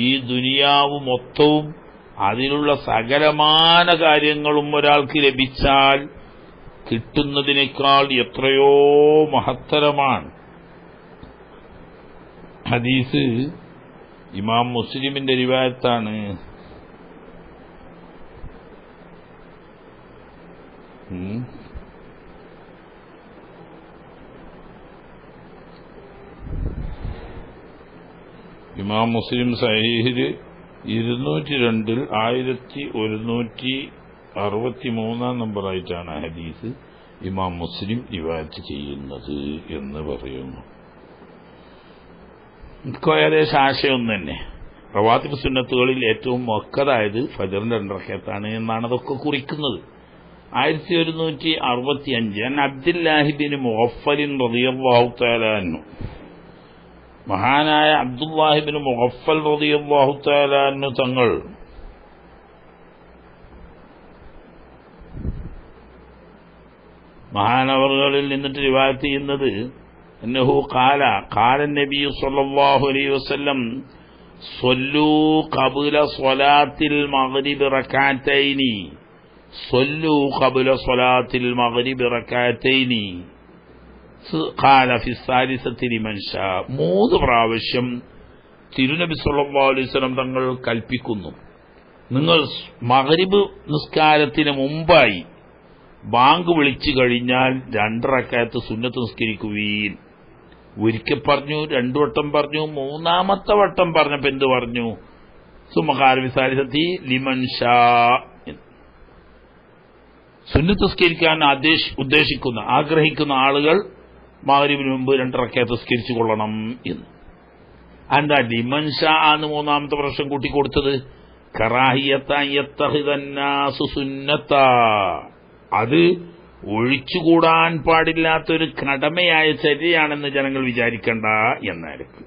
ഈ ദുനിയാവ് മൊത്തവും അതിലുള്ള സകലമാന കാര്യങ്ങളും ഒരാൾക്ക് ലഭിച്ചാൽ കിട്ടുന്നതിനേക്കാൾ എത്രയോ മഹത്തരമാണ്. ഹദീസ് ഇമാം മുസ്ലിമിന്റെ റിവായത്താണ്. ഇമാം മുസ്ലിം സഹീഹിൽ 202 1163 നമ്പറായിട്ടാണ് ഹദീസ് ഇമാം മുസ്ലിം റിവായത്ത് ചെയ്യുന്നത് എന്ന് പറയുന്നു. എനിക്ക് ഏകദേശം ആശയം തന്നെ. റവാത്തിബ് സുന്നത്തുകളിൽ ഏറ്റവും മൊക്കതായത് ഫജറിന്റെ 2 റക്അത്താണ് എന്നാണ് അതൊക്കെ കുറിക്കുന്നത്. 1165 അബ്ദുല്ലാഹി ബിൻ മുഗഫൽ റളിയല്ലാഹു തആല അൻഹു, മഹാനായ അബ്ദുല്ലാഹി ബിൻ മുഗഫൽ റളിയല്ലാഹു തആല അൻഹു തങ്ങൾ മഹാനവറുകളിൽ നിന്നിട്ട് റിവായത്ത് ചെയ്യുന്നത് അന്നഹു ഖാല നബി സ്വല്ലല്ലാഹു അലൈഹി വസല്ലം സ്വല്ലൂ ഖബ്ല സ്വലാത്തിൽ മഗ്രിബ് റക്അത്തൈനി, സ്വല്ലൂ ഖബ്ല സ്വലാത്തിൽ മഗ്രിബ് റക്അത്തൈനി ഖാല ഫി സാലിസത്തി ലിമൻ ഷാ. 3 പ്രാവശ്യം തിരുനബി സല്ലല്ലാഹു അലൈഹി വസല്ലം തങ്ങൾ കൽപ്പിക്കുന്നു, നിങ്ങൾ മഗ്രിബ് നിസ്കാരത്തിന് മുമ്പായി ബാങ്ക് വിളിച്ചു കഴിഞ്ഞാൽ 2 റക്അത്ത് സുന്നത്ത് നിസ്കരിക്കുവീൻ. ഒരിക്കൽ പറഞ്ഞു, 2 വട്ടം പറഞ്ഞു, 3ാമത്തെ വട്ടം പറഞ്ഞപ്പോ എന്ത് പറഞ്ഞു? സുമ്മ ഖാല ഫി സാലിസത്തി ലിമൻ ഷാ, സുന്നത്ത് നിസ്കരിക്കാൻ ഉദ്ദേശിക്കുന്ന ആഗ്രഹിക്കുന്ന ആളുകൾ മഗ്രിബിന് മുമ്പ് 2 റക്അത്ത് നിസ്കരിച്ചു കൊള്ളണം എന്ന്. എന്താ ലിമൻ ഷാ എന്ന് 3ാമത്തെ പ്രശ്നം കൂട്ടിക്കൊടുത്തത്? കറാഹിയത്താൻ യത്തഖിദന്നാസു സുന്നത്ത, അത് ഒഴിച്ചുകൂടാൻ പാടില്ലാത്തൊരു കടമയായ ചര്യയാണെന്ന് ജനങ്ങൾ വിചാരിക്കണ്ട എന്നായിരിക്കും.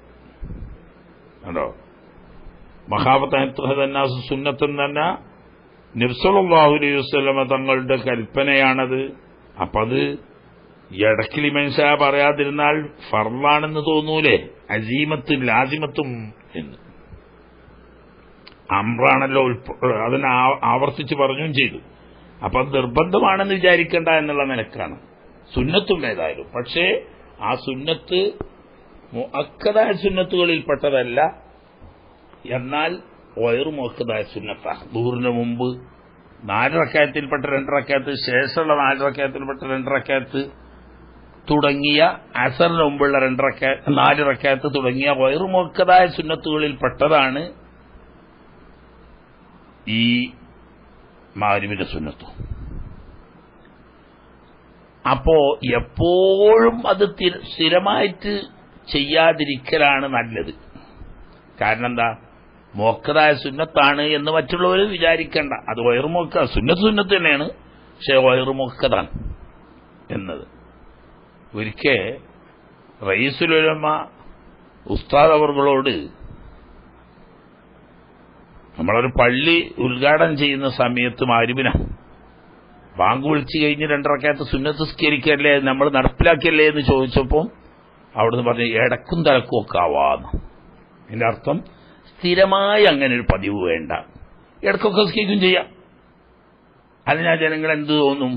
അതോ മഹാബത്തഹന്നാസു സുന്നത്തൻ തന്നെ നബി സല്ലല്ലാഹു അലൈഹി വസല്ലമ തങ്ങളുടെ കൽപ്പനയാണത്. അപ്പൊ അത് ഇടക്കിലി മനുഷ്യ പറയാതിരുന്നാൽ ഫർളാണെന്ന് തോന്നൂലേ? അസീമത്തും ലാസിമത്തും എന്ന് അമ്രാണല്ലോ, അതിനെ ആവർത്തിച്ച് പറഞ്ഞും ചെയ്തു. അപ്പൊ നിർബന്ധമാണെന്ന് വിചാരിക്കേണ്ട എന്നുള്ള നിലക്കാണ് സുന്നത്തും ഏതായാലും. പക്ഷേ ആ സുന്നത്ത് മുഅക്കദായ സുന്നത്തുകളിൽപ്പെട്ടതല്ല, എന്നാൽ വയറു മുഅക്കദായ സുന്നത്താ. ദുഹറിന് മുമ്പ് 4 റക്അത്തിൽപ്പെട്ട 2 റക്അത്ത്, ശേഷമുള്ള 4 റക്അത്തിൽപ്പെട്ട 2 റക്അത്ത് തുടങ്ങിയ അസറിന് മുമ്പുള്ള 4 റക്അത്ത് തുടങ്ങിയ വയറു മുഅക്കദായ സുന്നത്തുകളിൽപ്പെട്ടതാണ് ഈ മഗ്രിബിന്റെ സുന്നത്ത്. അപ്പോ എപ്പോഴും അത് സ്ഥിരമായിട്ട് ചെയ്യാതിരിക്കലാണ് നല്ലത്. കാരണം എന്താ? മുഅക്കദായ സുന്നത്താണ് എന്ന് മറ്റുള്ളവർ വിചാരിക്കേണ്ട. അത് വയറു മുഅക്കദ സുന്നത്ത് തന്നെയാണ്, പക്ഷെ വയറു മുഅക്കദാണ് എന്നത്. ഒരിക്കൽ റയീസുൽ ഉലമ ഉസ്താദ് അവർകളോട് നമ്മളൊരു പള്ളി ഉദ്ഘാടനം ചെയ്യുന്ന സമയത്ത് മഗ്രിബിനാണ്, ബാങ്ക് വിളിച്ചു കഴിഞ്ഞ് 2 റക്അത്ത് സുന്നത്ത് നിസ്കരിക്കല്ലേ, നമ്മൾ നടപ്പിലാക്കിയല്ലേ എന്ന് ചോദിച്ചപ്പോൾ അവിടുന്ന് പറഞ്ഞു ഇടക്കും തലക്കും ഒക്കെ ആവാന്ന്. അതിന്റെ അർത്ഥം സ്ഥിരമായി അങ്ങനെ ഒരു പതിവ് വേണ്ട, ഇടക്കൊക്കെ നിസ്കരിക്കും ചെയ്യാം. അതിനാൽ ജനങ്ങൾ എന്ത് തോന്നും?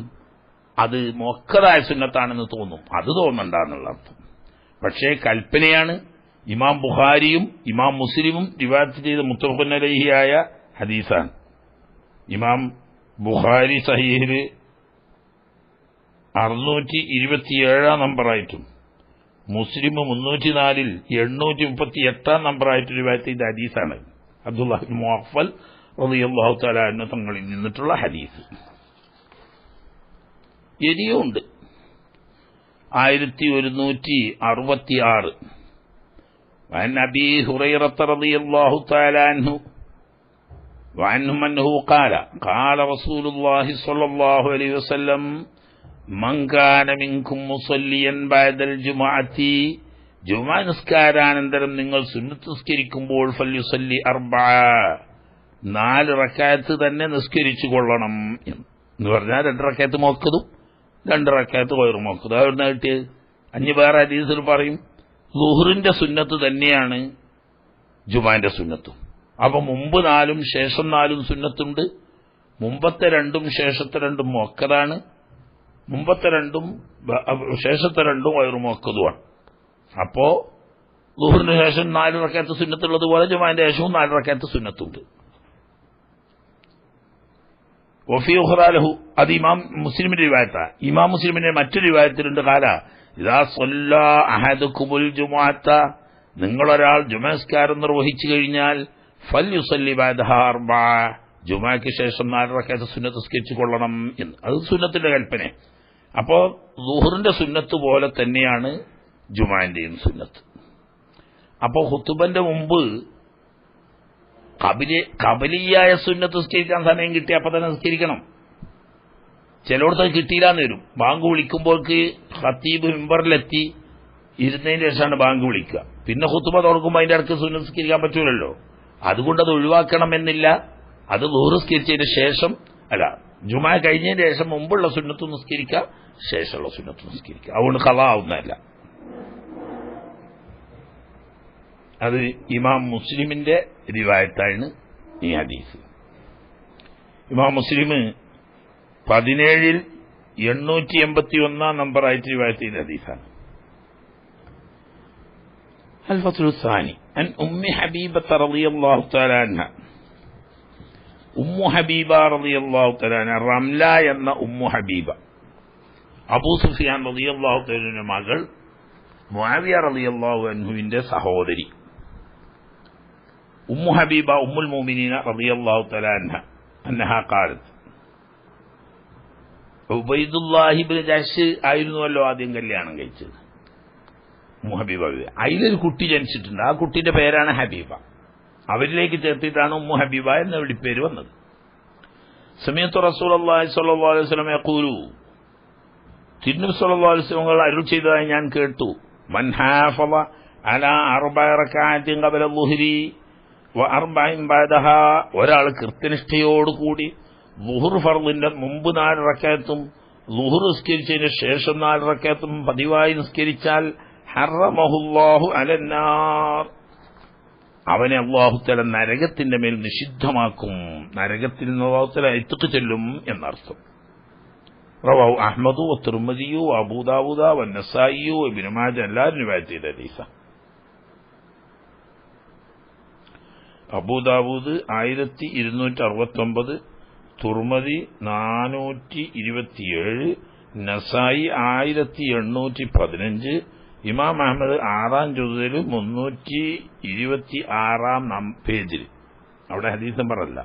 അത് മുഅക്കദായ സുന്നത്താണെന്ന് തോന്നും. അത് തോന്നണ്ടെന്നുള്ള അർത്ഥം. പക്ഷേ കൽപ്പനയാണ്. ഇമാം ബുഖാരിയും ഇമാം മുസ്ലിമും റിവായത്ത് ചെയ്ത മുത്തഫഖുൻ അലൈഹിയായ ഹദീസാണ്. ഇമാം ബുഖാരി സഹീഹിൽ 627 നമ്പറായിട്ടും മുസ്ലിം 304 838 നമ്പറായിട്ട് റിവായത്ത് ചെയ്ത ഹദീസാണ്. അബ്ദുല്ലാഹി ബിൻ മുഗഫൽ റളിയല്ലാഹു തആല അൻഹു തങ്ങളിൽ നിന്നിട്ടുള്ള ഹദീസ്. ഇനിയുണ്ട് 1166 وعن أبي هريرة رضي الله تعالى عنه وعنهم أنه قال رسول الله صلى الله عليه وسلم من كان منكم مصليا بعد الجمعة ജുമുഅ നിസ്കാരാനന്തരം നിങ്ങൾ സുന്നത്ത് നിസ്കരിക്കുമ്പോൾ ഫല്യുസല്ലി 4 റക്അത്ത് തന്നെ നിസ്കരിച്ചു കൊള്ളണം എന്ന് പറഞ്ഞാൽ 2 റക്അത്ത് മുഅക്കദും 2 റക്അത്ത് ഗൈറു മുഅക്കദും. അതെവിടുന്നാ കിട്ടിയത്? അഞ്ഞ് വേറെ ഹദീസിൽ പറയും ളുഹറിന്റെ സുന്നത്ത് തന്നെയാണ് ജുമാന്റെ സുന്നത്തും. അപ്പൊ മുമ്പ് 4 ശേഷം 4 സുന്നത്തുണ്ട്. മുമ്പത്തെ 2 ശേഷത്തെ 2 മുഅക്കദാണ്. മുമ്പത്തെ 2 ശേഷത്തെ 2 ഗൈറു മുഅക്കദുമാണ്. അപ്പോ ളുഹറിന് ശേഷം 4 റക്അത്ത് സുന്നത്തുള്ളതുപോലെ ജുമാന്റെ ശേഷവും 4 റക്അത്ത് സുന്നത്തുണ്ട്. വഫീ ഉഖ്റാലഹു, അത് ഇമാം മുസ്ലിമിന്റെ റിവായത്താണ്. ഇമാം മുസ്ലിമിന്റെ മറ്റൊരു റിവായത്തിലുണ്ട്, ഖാല ഇദാ സ്വല്ലാ അഹദുകുമുൽ ജുമുഅത്ത, നിങ്ങളൊരാൾ ജുമസ്കാരം നിർവഹിച്ചു കഴിഞ്ഞാൽ ഫൽയുസല്ലി ബഅദഹാ അർബഅ, ജുമഅയ്ക്ക് ശേഷം 4 റക്അത്ത് സുന്നത്ത് നിസ്കരിച്ചു കൊള്ളണം എന്ന്. അത് സുന്നത്തിന്റെ കൽപ്പന. അപ്പോ ളുഹറിന്റെ സുന്നത്ത് പോലെ തന്നെയാണ് ജുമഅന്റെയും സുന്നത്ത്. അപ്പോ ഖുതുബന്റെ മുമ്പ് ഖബലിയായ സുന്നത്ത് നിസ്കരിക്കാൻ സമയം കിട്ടി അപ്പൊ തന്നെ നിസ്കരിക്കണം. ചിലയിടത്ത് കിട്ടിയില്ലാന്ന് വരും. ബാങ്ക് വിളിക്കുമ്പോൾക്ക് ഖത്തീബ് മിമ്പറിലെത്തി ഇരുന്നതിന് ശേഷമാണ് ബാങ്ക് വിളിക്കുക. പിന്നെ ഖുതുബ തുറക്കുമ്പോൾ അതിന്റെ അടുത്ത് സുന്നത്ത് നിസ്കരിക്കാൻ പറ്റൂലല്ലോ. അതുകൊണ്ട് അത് ഒഴിവാക്കണമെന്നില്ല. അത് ളുഹർ നിസ്കരിച്ചതിന് ശേഷം അല്ല, ജുമാ കഴിഞ്ഞതിന് ശേഷം മുമ്പുള്ള സുന്നത്ത് നിസ്കരിക്കുക, ശേഷമുള്ള സുന്നത്ത് നിസ്കരിക്കുക. അതുകൊണ്ട് ഖളാ ആവുന്നതല്ല. അത് ഇമാം മുസ്ലിമിന്റെ റിവായത്താണ് ഈ ഹദീസ്. ഇമാം മുസ്ലിം 17,881 നമ്പറായിട്ട് റിവായത്ത് ചെയ്ത ഹദീസാണ്. الفصل الثاني عن أم حبيبة رضي الله تعالى عنها. ഉമ്മു ഹബീബ റളിയല്ലാഹു തആല അൻഹ, റംല എന്ന ഉമ്മു ഹബീബ അബൂ സുഫിയാൻ റളിയല്ലാഹു തആലയുടെ മകൾ, മുആവിയ റളിയല്ലാഹു അൻഹുവിന്റെ സഹോദരി. ഉമ്മു ഹബീബ ഉമ്മുൽ മുഅ്മിനീന റളിയല്ലാഹു തആല അൻഹ ഖാലത്ത്, ഉബൈദുല്ലാഹി ഇബ്നു ജഹ്ഷ് ആയിരുന്നുവല്ലോ ആദ്യം കല്യാണം കഴിച്ചത്. ഉമ്മു ഹബീബ, അതിലൊരു കുട്ടി ജനിച്ചിട്ടുണ്ട്. ആ കുട്ടിന്റെ പേരാണ് ഹബീബ. അവരിലേക്ക് ചേർത്തിട്ടാണ് ഉമ്മു ഹബീബ എന്ന വിളിപ്പേര് വന്നത്. സമയത്ത് റസൂലുള്ളാഹി സ്വല്ലല്ലാഹു അലൈഹി വസല്ലം യഖൂലു, തിരുനബി സ്വല്ലല്ലാഹു അലൈഹി വസല്ലം അരുൾ ചെയ്തതായി ഞാൻ കേട്ടു, മൻ ഹാഫള അലാ 4 റക്അത്തിൻ ഖബല ളുഹ്രി വ 4 ബഅദഹാ, ഒരാൾ കൃത്യനിഷ്ഠയോടുകൂടി ളുഹർ ഫർളിന്റെ മുമ്പ് 4 റക്അത്തും ളുഹർ നിസ്കരിച്ചതിന് ശേഷം 4 റക്അത്തും പതിവായി നിസ്കരിച്ചാൽ ഹറമഹുല്ലാഹു അലന്നാർ, അവനെ അല്ലാഹു തആല നരകത്തിന്റെ മേൽ നിഷിദ്ധമാക്കും. നരകത്തിൽ നിന്ന് അല്ലാഹു തആല ഇത്ഖ് ചെല്ലും എന്നർത്ഥം. റവാഹു അഹ്മദു വതിർമിദിയു അബൂ ദാവൂദ വന്നസായിയു ഇബ്നു മാജ, എല്ലാവരും റിവായത്ത് ചെയ്ത ഹദീസാണ്. അബൂ ദാവൂദ് 1269, തുർമദി 427, നസായി 1815, ഇമാം അഹമ്മദ് 6-ാം ജുസിൽ 326-ാം പേജിൽ. അവിടെ ഹദീസ് നമ്പറല്ല.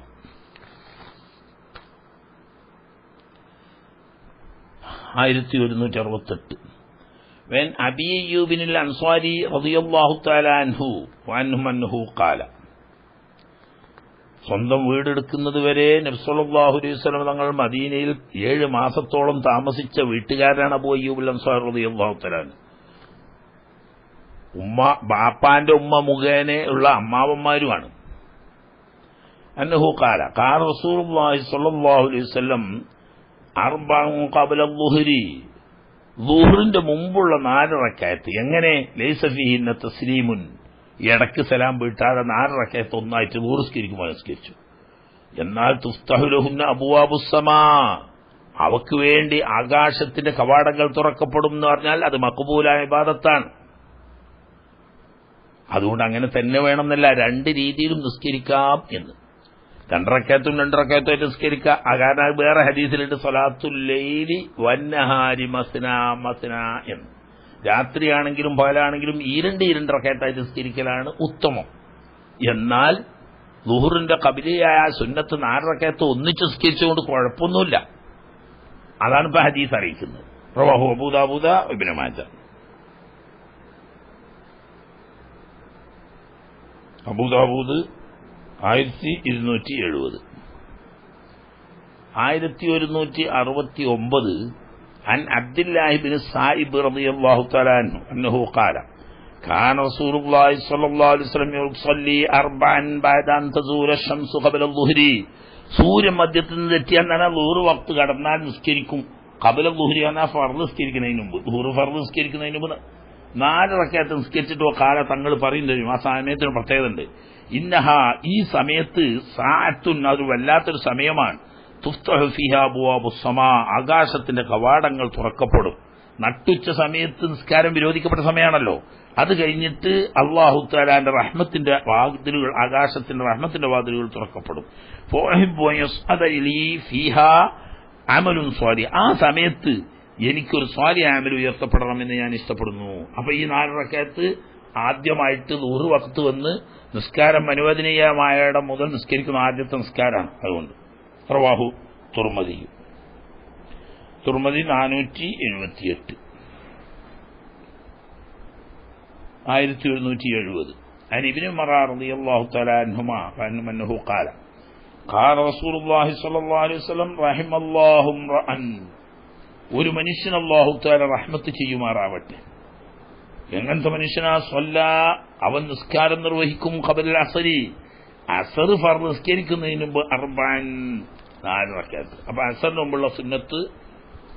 1168. വെൻ അബീ അയ്യൂബിനിൽ അൻസ്വാരി റളിയല്ലാഹു തആല അൻഹു വഅൻഹു അൻഹു ഖാല, സ്വന്തം വീടെടുക്കുന്നത് വരെ നബി സല്ലല്ലാഹു അലൈഹി വസല്ലം തങ്ങൾ മദീനയിൽ 7 മാസത്തോളം താമസിച്ച വീട്ടുകാരനാണ് അബൂ അയ്യൂബ് അൻസ്വാരി റളിയല്ലാഹു തആല. ബാപ്പാന്റെ ഉമ്മ മുഖേന ഉള്ള അമ്മാവന്മാരുമാണ്. അന്നഹു ഖാല ഖാല റസൂലുള്ളാഹി സ്വല്ലല്ലാഹു അലൈഹി വസല്ലം 4 ഖബല ളുഹ്രി, ളുഹറിന്റെ മുമ്പുള്ള 4 റക്അത്ത്. എങ്ങനെ? ലൈസ ഫീഹിന്ന തസ്ലീമുൻ, ഇടക്ക് സലാം വീട്ടാതെ 4 റക്അത്ത് ഒന്നായിട്ട് ളുഹർ നിസ്കരിക്കുമ്പോൾ നിസ്കരിച്ചു. എന്നാൽ തുഫ്തഹു ലഹുന്ന അബ്വാബുസ്സമാ, അവക്ക് വേണ്ടി ആകാശത്തിന്റെ കവാടങ്ങൾ തുറക്കപ്പെടും എന്ന് പറഞ്ഞാൽ അത് മഖ്ബൂലായ ഇബാദത്താണ്. അതുകൊണ്ട് അങ്ങനെ തന്നെ വേണമെന്നല്ല, 2 രീതിയിലും നിസ്കരിക്കാം എന്ന്. 2 റക്അത്തും 2 റക്അത്തുമായിട്ട് നിസ്കരിക്കാം. കാരണം വേറെ ഹദീസിലുണ്ട് സ്വലാത്തുൽ ലൈലി വന്നഹാരി മസ്നാ മസ്നാ എന്ന്. രാത്രിയാണെങ്കിലും പകലാണെങ്കിലും 2 റക്അത്തായിട്ട് നിസ്കരിക്കലാണ് ഉത്തമം. എന്നാൽ ളുഹറിന്റെ ഖബലിയായ സുന്നത്ത് 4 റക്അത്ത് ഒന്നിച്ച് നിസ്കരിച്ചുകൊണ്ട് കുഴപ്പമൊന്നുമില്ല. അതാണ് ഇപ്പൊ ഹദീസ് അറിയിക്കുന്നത്. റവാഹു അബൂ ദാവൂദ ഇബ്നു മാജ. അബൂ ദാവൂദ് 1270. 1169 عن عبد الله بن الصائب رضي الله تعالى عنه أنه قال كان رسول الله صلى الله عليه وسلم يصلي 4 بعد أن تزول الشمس قبل الظهر. സൂര്യൻ മധ്യത്തിൽ നിന്ന് തെറ്റിയാൽ തന്നെ ളുഹർ വക്ത് കടന്നാൽ നിസ്കരിക്കും ഖബല ദുഹ്രി എന്നാൽ ഫർദ് നിസ്കരിക്കുന്നതിന് മുമ്പ്, ദുഹ്ർ ഫർദ് നിസ്കരിക്കുന്നതിന് മുമ്പ് 4 റക്അത്ത് നിസ്കരിച്ചിട്ടോ കാല തങ്ങൾ പറയുന്നതിനും ആ സമയത്തിന് പ്രത്യേകത ഉണ്ട്. ഇന്നഹ ഈ സമയത്ത് സാഅത്തുൻ അത് വല്ലാത്തൊരു സമയമാണ്. തുഫ്തഹു ഫീഹാ അബ്വാബുസ് സമാ ആകാശത്തിന്റെ കവാടങ്ങൾ തുറക്കപ്പെടും. നട്ടുച്ച സമയത്ത് നിസ്കാരം വിരോധിക്കപ്പെട്ട സമയമാണല്ലോ. അത് കഴിഞ്ഞിട്ട് അല്ലാഹു തആലാന്റെ റഹ്മത്തിന്റെ വാതിലുകൾ, ആകാശത്തിന്റെ റഹ്മത്തിന്റെ വാതിലുകൾ തുറക്കപ്പെടും. ഫുഹിബ്ബു യസ്അദ ലീ ഫീഹാ അമലുൻ സ്വാലിഹ് ആ സമയത്ത് എനിക്കൊരു സ്വാലിഹ് അമൽ ഉയർത്തപ്പെടണമെന്ന് ഞാൻ ഇഷ്ടപ്പെടുന്നു. അപ്പൊ ഈ 4 റക്അത്ത് ആദ്യമായിട്ട് 100 വഖത്ത് വന്ന് നിസ്കാരം അനുവദനീയമായ ഇടം മുതൽ നിസ്കരിക്കുന്ന ആദ്യത്തെ നിസ്കാരമാണ്. അതുകൊണ്ട് റവാഹു തുർമദി 478 1170 عن ابن عمر رضي الله تعالى عنهما أنه قال قال رسول الله صلى الله عليه وسلم رحم الله امرأ ഒരു മനുഷ്യൻ അല്ലാഹു തആല റഹ്മത്ത് ചെയ്യുമാറാവട്ടെ. എങ്ങനത്തെ മനുഷ്യനാ? സ്വല്ല അവൻ നിസ്കാരം നിർവഹിക്കും ഖബല അസ്രി അസ്ർ ഫർദ് നിസ്കരിക്കുന്നതിന് മുമ്പ് 4 റക്അത്ത്. അപ്പൊ അസ്റിന് മുമ്പുള്ള സുന്നത്ത്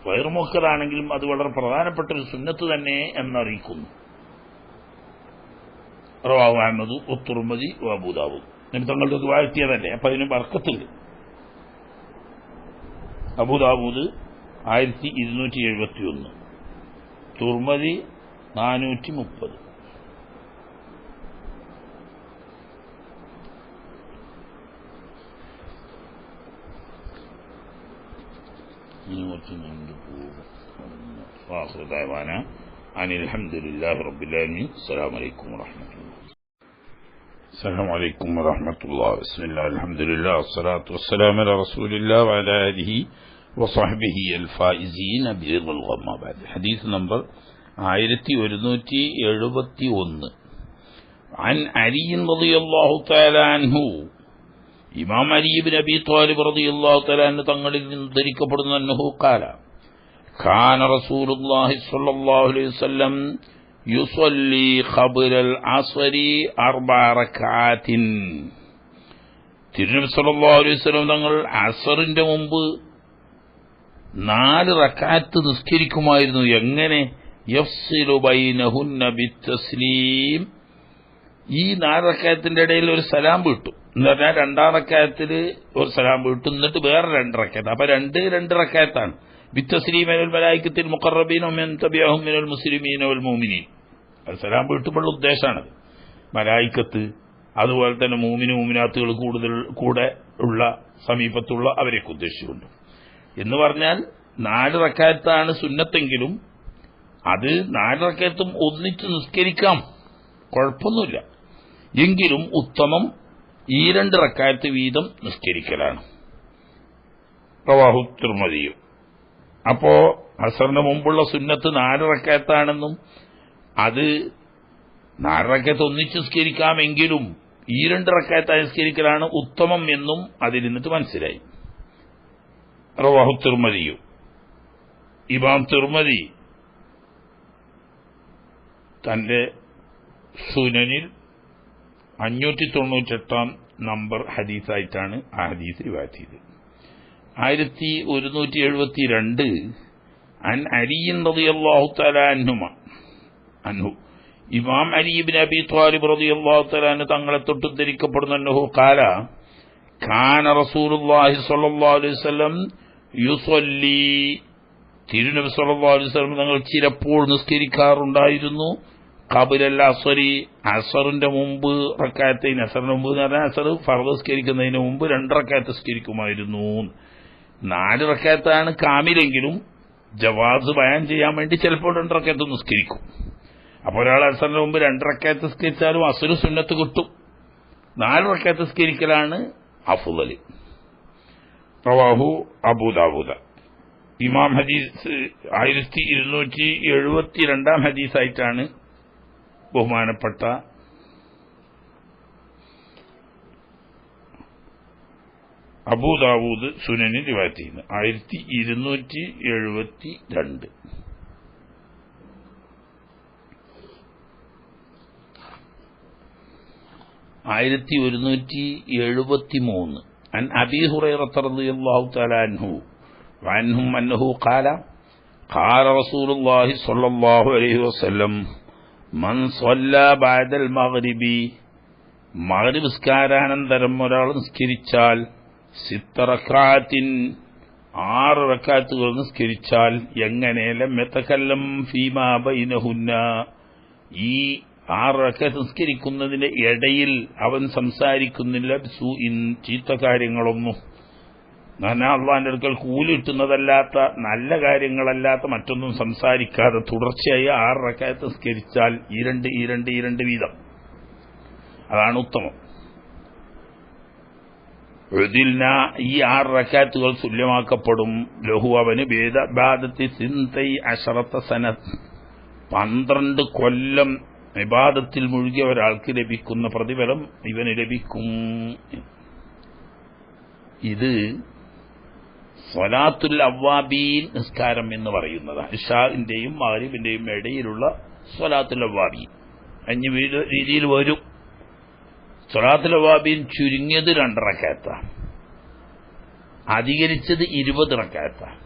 വൈറുമുക്കറാണെങ്കിലും അത് വളരെ പ്രധാനപ്പെട്ട ഒരു സുന്നത്ത് തന്നെ എന്നറിയിക്കുന്നു. റവാഹു അഹ്മദ് വത്തുർമദി വഅബൂ ദാവൂദ്. തങ്ങളുടെ ദുആയത്തിയതല്ലേ, അപ്പൊ അതിന് ബർക്കത്തുണ്ട്. അബൂ ദാവൂദ് 1271, തുർമദി 430. وآخر دعوانا أن الحمد لله رب العالمين. السلام عليكم ورحمة الله. السلام عليكم ورحمة الله. بسم الله الحمد لله والصلاة والسلام على رسول الله وعلى آله وصحبه الفائزين برضا الغم. بعد حديث نمبر 1171 عن علي رضي الله تعالى عنه ഇമാം അലി ഇബ്നു അബീ ത്വാലിബ് റളിയല്ലാഹു തആല അൻഹു തങ്ങളിൽ നിന്ന് ധരിക്കപ്പെടുന്നു അന്നഹു ഖാല കാന റസൂലുള്ളാഹി സ്വല്ലല്ലാഹു അലൈഹി വസല്ലം യുസല്ലി ഖബ്ലൽ അസ്രി 4 റക്അത്തിൻ. തിരുനബി സ്വല്ലല്ലാഹു അലൈഹി വസല്ലം തങ്ങൾ അസ്റിന്റെ മുമ്പ് 4 റക്അത്ത് നിസ്കരിക്കുമായിരുന്നു. എങ്ങനെ? യഫ്സിലു ബൈനഹുന്ന ബിത്തസ്ലീം ഈ 4 റക്അത്തിന്റെ ഇടയിൽ ഒരു സലാം വീട്ടും. എന്ന് പറഞ്ഞാൽ 2-ാം റക്അത്തിൽ ഒരു സലാം വീട്ടും, എന്നിട്ട് വേറെ 2 റക്അത്ത്. അപ്പൊ 2 റക്അത്താണ്. ബിത്തസ്ലീം മിനൽ മലായികത്തിൽ മുഖറബീന വമൻ തബിഅഹും മിനൽ മുസ്ലിമീന വൽ മുഅ്മിനീൻ. അത് സലാം വീട്ടുമ്പോൾ ഉദ്ദേശമാണത്. മലായികത്ത് അതുപോലെ തന്നെ മുഅ്മിനാത്തുകൾ കൂടുതൽ കൂടെ ഉള്ള സമീപത്തുള്ള അവരെയൊക്കെ ഉദ്ദേശിച്ചുകൊണ്ട് എന്ന് പറഞ്ഞാൽ 4 റക്അത്താണ് സുന്നത്തെങ്കിലും അത് 4 റക്അത്തും ഒന്നിച്ച് നിസ്കരിക്കാം, കുഴപ്പമൊന്നുമില്ല. എങ്കിലും ഉത്തമം ഈ 2 റക്അത്ത് വീതം നിസ്കരിക്കലാണ്. റവാഹു തുർമദി. അപ്പോ അസറിന് മുമ്പുള്ള സുന്നത്ത് 4 റക്അത്താണെന്നും അത് 4 റക്അത്ത് ഒന്നിച്ച് നിസ്കരിക്കാമെങ്കിലും ഈ 2 റക്അത്ത് നിസ്കരിക്കലാണ് ഉത്തമം എന്നും അതിൽ നിന്നിട്ട് മനസ്സിലായി. റവാഹു തുർമദി. ഇമാം തുർമദി തന്റെ സുനനിൽ 598 നമ്പർ ഹദീസായിട്ടാണ് ആ ഹദീസ് റിവായത്ത് ചെയ്തത്. 1172 അൻ അലി റളിയല്ലാഹു തആല അൻഹു ഇമാം അലി ഇബ്നു അബീ ത്വാലിബ് റളിയല്ലാഹു തആല അൻഹു തങ്ങളെ തൊട്ട് ധരിക്കപ്പെടുന്നു അന്നഹു ഖാല കാന റസൂലുള്ളാഹി സ്വല്ലല്ലാഹു അലൈഹി വസല്ലം യുസല്ലി തിരുനബി സ്വല്ലല്ലാഹു അലൈഹി വസല്ലം തങ്ങൾ ചിലപ്പോൾ നിസ്കരിക്കാറുണ്ടായിരുന്നു ഖബലൽ അസ്രി അസ്റിന്റെ മുമ്പ് റക്അത്തൈൻ. അസ്റിന് മുമ്പ് എന്ന് പറഞ്ഞാൽ അസ്ർ ഫർദ് നിസ്കരിക്കുന്നതിന് മുമ്പ് 2 റക്അത്ത് നിസ്കരിക്കുമായിരുന്നു. 4 റക്അത്താണ് കാമിലെങ്കിലും ജവാസ് ബയാൻ ചെയ്യാൻ വേണ്ടി ചിലപ്പോൾ 2 റക്അത്ത് നിസ്കരിക്കും. അപ്പോൾ ഒരാൾ അസ്റിന് മുമ്പ് 2 റക്അത്ത് നിസ്കരിച്ചാലും അസ്ർ സുന്നത്ത് കിട്ടും. 4 റക്അത്ത് നിസ്കരിക്കലാണ് അഫ്ളൽ. റവാഹു അബൂ ദാവൂദ്. ഇമാം ഹദീസ് 1272 ഹദീസായിട്ടാണ് ബഹുമാനപ്പെട്ട അബൂ ദാവൂദ് സുനനിൽ റിവായത്ത് ചെയ്യുന്നത്. 1272. ആയിരത്തി 1173 عن أبي هريرة رضي الله تعالى عنه وعنهم أنه قال ഖാല റസൂലുള്ളാഹി സ്വല്ലല്ലാഹു അലൈഹി വസല്ലം മൻ സ്വല്ലാ ബഅദൽ മഗ്രിബി മഗ്രിബ് നിസ്കാരാനന്തരം ഒരാൾ നിസ്കരിച്ചാൽ 6 റക്അത്തിൻ 6 റക്അത്തുകൾ നിസ്കരിച്ചാൽ എങ്ങനെ ലം യതകല്ലം ഫീമാ ബൈനഹുന്ന ഈ 6 റക്അത്ത് നിസ്കരിക്കുന്നതിന്റെ ഇടയിൽ അവൻ സംസാരിക്കുന്നില്ല ബിസൂഇൻ ചീത്ത കാര്യങ്ങളൊന്നും അള്ളാന്റെ അടുക്കൽ കൂലി കിട്ടുന്നതല്ലാത്ത നല്ല കാര്യങ്ങളല്ലാത്ത മറ്റൊന്നും സംസാരിക്കാതെ തുടർച്ചയായി 6 റക്അത്ത് നിസ്കരിച്ചാൽ ഈ വീതം അതാണ് ഉത്തമം. ഉദിൽന ഈ 6 റക്അത്തുകൾ തുല്യമാക്കപ്പെടും ലഹു അവന് ബഅദത്തി 12 സനത്ത് 12 കൊല്ലം ഇബാദത്തിൽ മുഴുകിയ ഒരാൾക്ക് ലഭിക്കുന്ന പ്രതിഫലം ഇവന് ലഭിക്കും. ഇത് സ്വലാത്തുൽ അവ്വാബീൻ നിസ്കാരം എന്ന് പറയുന്നതാണ്. ഇശാഇന്റെയും മഗ്രിബിന്റെയും ഇടയിലുള്ള സ്വലാത്തുൽ അവ്വാബീൻ 5 രീതിയിൽ വരും. സ്വലാത്തുൽ അവ്വാബീൻ ചുരുങ്ങിയത് 2 റക്അത്താണ്, അധികരിച്ചത് 20 റക്അത്താണ്.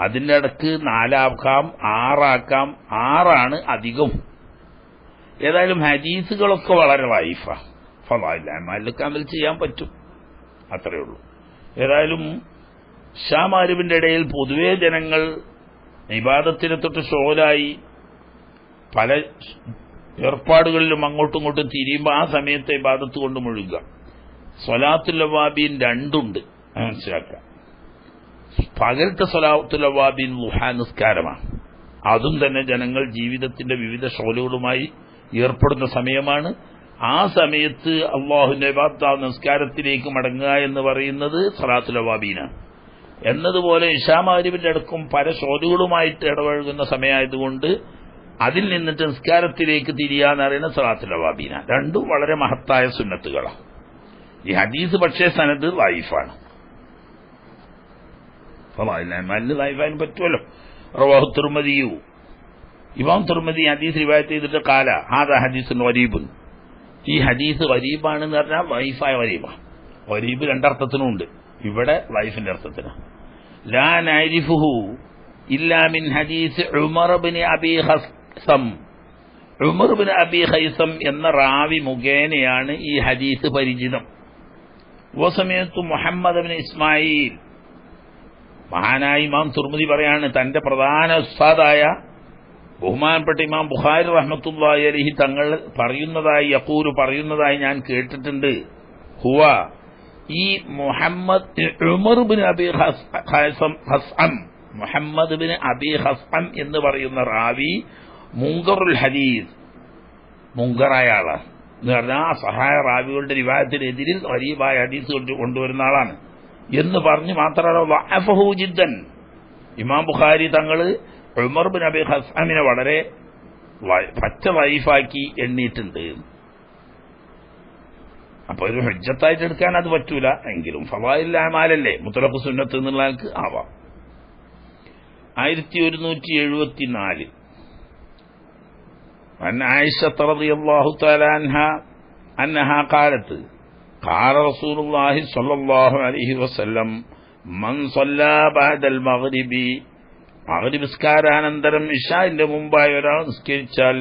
അതിന്റെ ഇടക്ക് 4 ആക്കാം, 6 ആക്കാം. 6 അധികം. ഏതായാലും ഹദീസുകളൊക്കെ വളരെ വൈഫാണ്. ഫളായിൽ ചെയ്യാൻ പറ്റും, അത്രയേ ഉള്ളൂ. ഏതായാലും ഇശാ മഗ്രിബിന്റെ ഇടയിൽ പൊതുവേ ജനങ്ങൾ ഇബാദത്തിനെ തൊട്ട് ഷോലായി പല ഏർപ്പാടുകളിലും അങ്ങോട്ടും ഇങ്ങോട്ടും തിരിയുമ്പോൾ ആ സമയത്തെ ഇബാദത്ത് കൊണ്ട് മുഴുകുക. സ്വലാത്തുൽ അവ്വാബീൻ 2 ഉണ്ട്, മനസ്സിലാക്കുക. പകലത്തെ സ്വലാത്തുൽ അവ്വാബീൻ ളുഹാ നിസ്കാരമാണ്. അതും തന്നെ ജനങ്ങൾ ജീവിതത്തിന്റെ വിവിധ ഷോലുകളുമായി ഏർപ്പെടുന്ന സമയമാണ്. ആ സമയത്ത് അള്ളാഹുവിന്റെ ഇബാദത്ത് നിസ്കാരത്തിലേക്ക് മടങ്ങുക എന്ന് പറയുന്നത് സ്വലാത്തുൽ അവ്വാബീനാണ്. എന്നതുപോലെ ഇശാ മഗ്രിബിന്റെ അടുക്കും പല ഷോലുകളുമായിട്ട് ഇടപഴകുന്ന സമയമായതുകൊണ്ട് അതിൽ നിന്നിട്ട് നിസ്കാരത്തിലേക്ക് തിരിയാന്ന് പറയുന്ന സ്വലാത്തുൽ അവ്വാബീന. 2 വളരെ മഹത്തായ സുന്നത്തുകളാണ്. ഈ ഹദീസ് പക്ഷേ സനദ് ലൈഫാണ്. ലൈഫാൻ പറ്റുമല്ലോ. റവാഹു തിർമിദിയു ഇമാം തിർമിദി ഹദീസ് റിവായത്ത് ചെയ്തിട്ട് ഖാല ഹാദാ ഹദീസുൻ ഗരീബുൻ ഈ ഹദീസ് ഗരീബാണെന്ന് പറഞ്ഞാൽ ലൈഫായ ഗരീബാണ്. ഗരീബ് 2 അർത്ഥത്തിനുണ്ട്. ഇവിടെ ലൈഫിന്റെ അർത്ഥത്തിന് ലാ നഅരിഫുഹു ഇല്ലാ മിൻ ഹദീസ് ഉമർ ഇബ്നു അബീ ഖൈസം. ഉമർ ഇബ്നു അബീ ഖൈസം എന്ന റാവി മുഖേനയാണ് ഈ ഹദീസ് പരിചിതം. വസമയത്തു മുഹമ്മദ് ഇബ്നു ഇസ്മായിൽ മഹാനായ ഇമാം തുർമുദി പറയാണ് തന്റെ പ്രധാന ഉസ്താദായ ബഹുമാനപ്പെട്ട ഇമാം ബുഖാരി റഹ്മത്തുള്ളാഹി അലൈഹി തങ്ങൾ പറയുന്നതായി യഖൂലു പറയുന്നതായി ഞാൻ കേട്ടിട്ടുണ്ട്. ഹുവ ഈ മുഹമ്മദ് ഉമർ ഇബ്നു അബീ ഖൈസം മുഹമ്മദ് ഇബ്നു അബീ ഖൈസം എന്ന് പറയുന്ന റാവി മുങ്കറുൽ ഹദീസ് മുങ്കറായ ആളാണ് എന്ന് പറഞ്ഞാൽ സഹായ റാവികളുടെ റിവായത്തിനെതിരിൽ ഗരീബായ ഹദീസ് കൊണ്ടുവരുന്ന ആളാണ് എന്ന് പറഞ്ഞ് മാത്രമല്ല വഅഫഹു ജിദ്ദൻ ഇമാം ബുഖാരി തങ്ങൾ ഉമർ ഇബ്നു അബീ ഖൈസമിനെ വളരെ പച്ച വൈഫാക്കി എണ്ണിയിട്ടുണ്ട്. അപ്പൊ ഒരു ഹുജ്ജത്തായിട്ട് എടുക്കാൻ അത് പറ്റൂല. എങ്കിലും ഫളായിൽ അമാലല്ലേ, മുത്തലഖ് സുന്നത്ത് എന്നുള്ള ആൾക്ക് ആവാം. 1174 عن عائشة رضي الله تعالى عنها أنها قالت قال رسول الله صلى الله عليه وسلم من صلى بعد المغرب മഗ്രിബ് നിസ്കാരാനന്തരം ഇശാഇന്റെ മുമ്പായി ഒരാൾ നിസ്കരിച്ചാൽ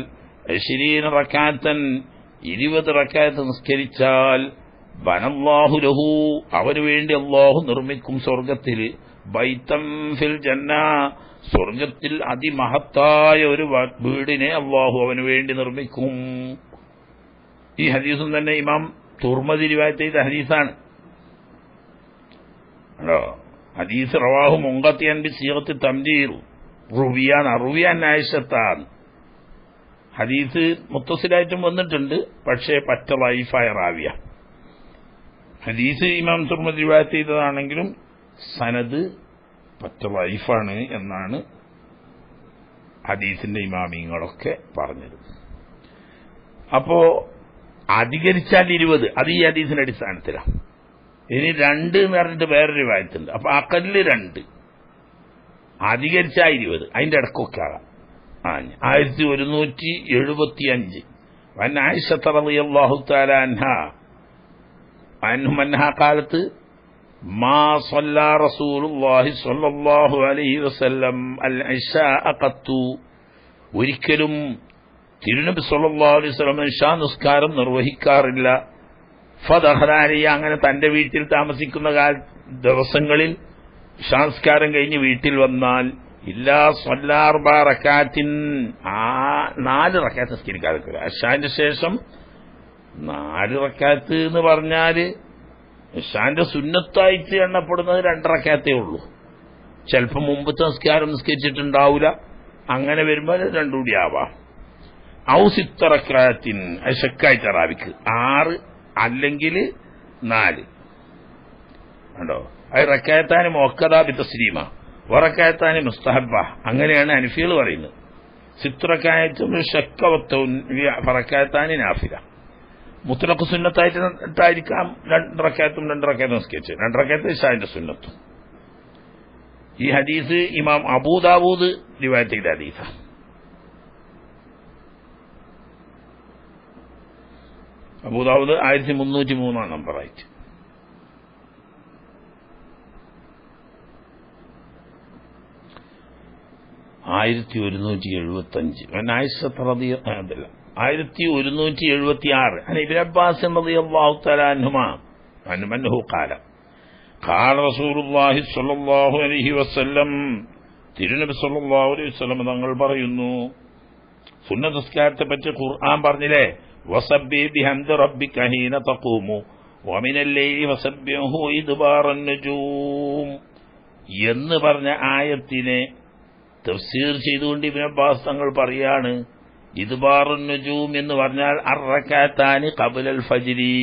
20 റക്അത്തൻ 20 റക്അത്ത് നിസ്കരിച്ചാൽ ബനല്ലാഹു ലഹു അവന് വേണ്ടി അല്ലാഹു നിർമ്മിക്കും സ്വർഗ്ഗത്തിൽ ബൈതം ഫിൽ ജന്ന സ്വർഗ്ഗത്തിൽ അതിമഹത്തായ ഒരു വീടിനെ അല്ലാഹു അവന് വേണ്ടി നിർമ്മിക്കും. ഈ ഹദീസും തന്നെ ഇമാം തുർമദി റിവായത്ത് ചെയ്ത ഹദീസാണ്. ഹദീസ് റവാഹു മുൻഖത്തിഅൻ ബിസിഗത്തി തംദീർ റുവിയാൻ ആയിഷത്താണ്. ഹദീസ് മുത്തസിലായിട്ടും വന്നിട്ടുണ്ട്, പക്ഷേ പറ്റ ലൈഫായ റാവിയ. ഹദീസ് ഇമാം തുർമദി റിവായത്ത് ചെയ്തതാണെങ്കിലും സനദ് പറ്റ ലൈഫാണ് എന്നാണ് ഹദീസിന്റെ ഇമാമിങ്ങളൊക്കെ പറഞ്ഞത്. അപ്പോ അധികരിച്ചാൽ 20 അത് ഈ ഹദീസിന്റെ അടിസ്ഥാനത്തിലാണ്. ഇനി 2 എന്ന് പറഞ്ഞിട്ട് വേറൊരു റിവായത്തുണ്ട്. അപ്പൊ അഖല്ല് 2 അധികരിച്ചാൽ 20 അതിന്റെ ഇടക്കൊക്കെ ആകാം. 1175 വൻ ആയിഷ റളിയല്ലാഹു തആല അൻഹാ അൻഹ ഖാലത്ത് മാ സല്ലല്ലാ റസൂലുള്ളാഹി സ്വല്ലല്ലാഹു അലൈഹി വസല്ലം അൽ ഇശാഅ ഖത്തു, ഒരിക്കലും തിരുനബി സ്വല്ലല്ലാഹു അലൈഹി വസല്ലം ഇശാ നിസ്കാരം നിർവഹിക്കാറില്ല. ഫദഖലാലി, അങ്ങനെ തന്റെ വീട്ടിൽ താമസിക്കുന്ന ദിവസങ്ങളിൽ ഇശാ നിസ്കാരം കഴിഞ്ഞ് വീട്ടിൽ വന്നാൽ ഇല്ലാ സ്വല്ലാ അർബഅ റകഅത്തിൻ, 4 റകഅത്ത് നിസ്കരിക്കാതെ. ഇശാന്റെ ശേഷം 4 റകഅത്ത് എന്ന് പറഞ്ഞാൽ ഇശാന്റെ സുന്നത്തായിട്ട് എണ്ണപ്പെടുന്നത് 2 റകഅത്തേ ഉള്ളൂ. ചിലപ്പോൾ മുമ്പത്തെ നിസ്കാരം നിസ്കരിച്ചിട്ടുണ്ടാവില്ല, അങ്ങനെ വരുമ്പോൾ 2 കൂടി ആവാം. ഔ 6 റകഅത്തിൻ, ശക്കായി തറാവിക്ക് 6 അല്ലെങ്കിൽ 4 കണ്ടോ. അത് റകഅത്താനി മുഅക്കദ ബിതസ്ലീമ വറകഅത്താനി മുസ്തഹബ്ബ, അങ്ങനെയാണ് ഹനഫികൾ പറയുന്നത്. 6 റകഅത്തും ശക്കവത്തുൻ റകഅത്താനി നാഫില. മുത്ലഖ് സുന്നത്തായിട്ടായിരിക്കാം 2 റകഅത്തും 2 റകഅത്തും നിസ്കരിച്ച്, 2 റകഅത്ത് ഇശാന്റെ സുന്നത്തും. ഈ ഹദീസ് ഇമാം അബൂദാവൂദ് റിവായത്ത് ചെയ്ത ഹദീസാണ്. അബൂദാവൂദ് 1303 നമ്പറായിട്ട്. ആയിരത്തി 1176 ഇബ്നു അബ്ബാസ് റളിയല്ലാഹു തആല അൻഹുമാ അന്നഹു ഖാല ഖാല റസൂലുള്ളാഹി സ്വല്ലല്ലാഹു അലൈഹി വസല്ലം, തിരുനബി സ്വല്ലല്ലാഹു അലൈഹി വസല്ലം തങ്ങൾ പറയുന്നു, സുന്നത്ത് നിസ്കാരത്തെ പറ്റി ഖുർആൻ പറഞ്ഞില്ലേ, വസബ്ബി ബിഹംദി റബ്ബിക ഹീന തഖൂമു വമിനൽ ലൈലി വസബ്ബിഹു ഇദ്ബാറൻ നുജൂം എന്ന് പറഞ്ഞ ആയത്തിനെ തഫ്സീർ ചെയ്തുകൊണ്ട് ഇബ്നു അബ്ബാസ് തങ്ങൾ പറയാണ്, ഇദ്ബാറുൻ നുജൂം എന്ന് പറഞ്ഞാൽ അർറകഅത്താനി ഖബ്ലൽ ഫജ്രി,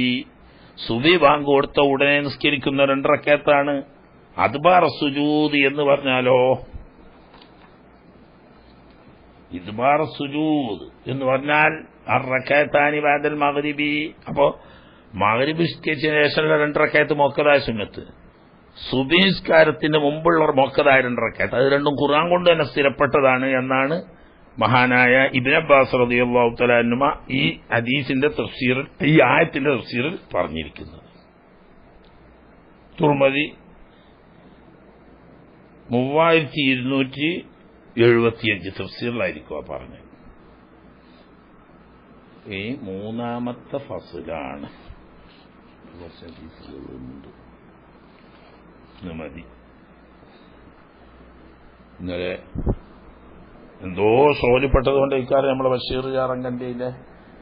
സുബഹി ബാങ്ക് കൊടുത്ത ഉടനെ നിസ്കരിക്കുന്ന 2 റകഅത്താണ്. അദ്ബാർ സുജൂദ് എന്ന് പറഞ്ഞാലോ, ഇദ്ബാർ സുജൂദ് എന്ന് പറഞ്ഞാൽ അർറകഅത്താനി ബഅദൽ മഗ്രിബി. അപ്പോ മഗ്രിബ് നിസ്കരിച്ചതിന് ശേഷമുള്ള 2 റകഅത്ത് മുഅക്കദായ സുന്നത്ത്, സുബഹി നിസ്കാരത്തിന് മുമ്പുള്ള മുഅക്കദായ 2 റകഅത്ത്, അത് രണ്ടും ഖുർആൻ കൊണ്ട് തന്നെ സ്ഥിരപ്പെട്ടതാണ് എന്നാണ് മഹാനായ ഇബ്നു അബ്ബാസ് റളിയല്ലാഹു തആല അൻഹുമ ഈ ഹദീസിന്റെ തഫ്സീറിൽ, ഈ ആയത്തിന്റെ തഫ്സീറിൽ പറഞ്ഞിരിക്കുന്നത്. തുർമദി 3275 തഫ്സീറിലായിരിക്കും പറഞ്ഞത്. ഈ 3ാമത്തെ ഫസ്ലാണ്. മതി. ഇന്നലെ എന്തോ ഷോലിപ്പെട്ടതുകൊണ്ട് ഇക്കാര്യം നമ്മളെ ബഷീർ ജാറങ്കണ്ടിയിലെ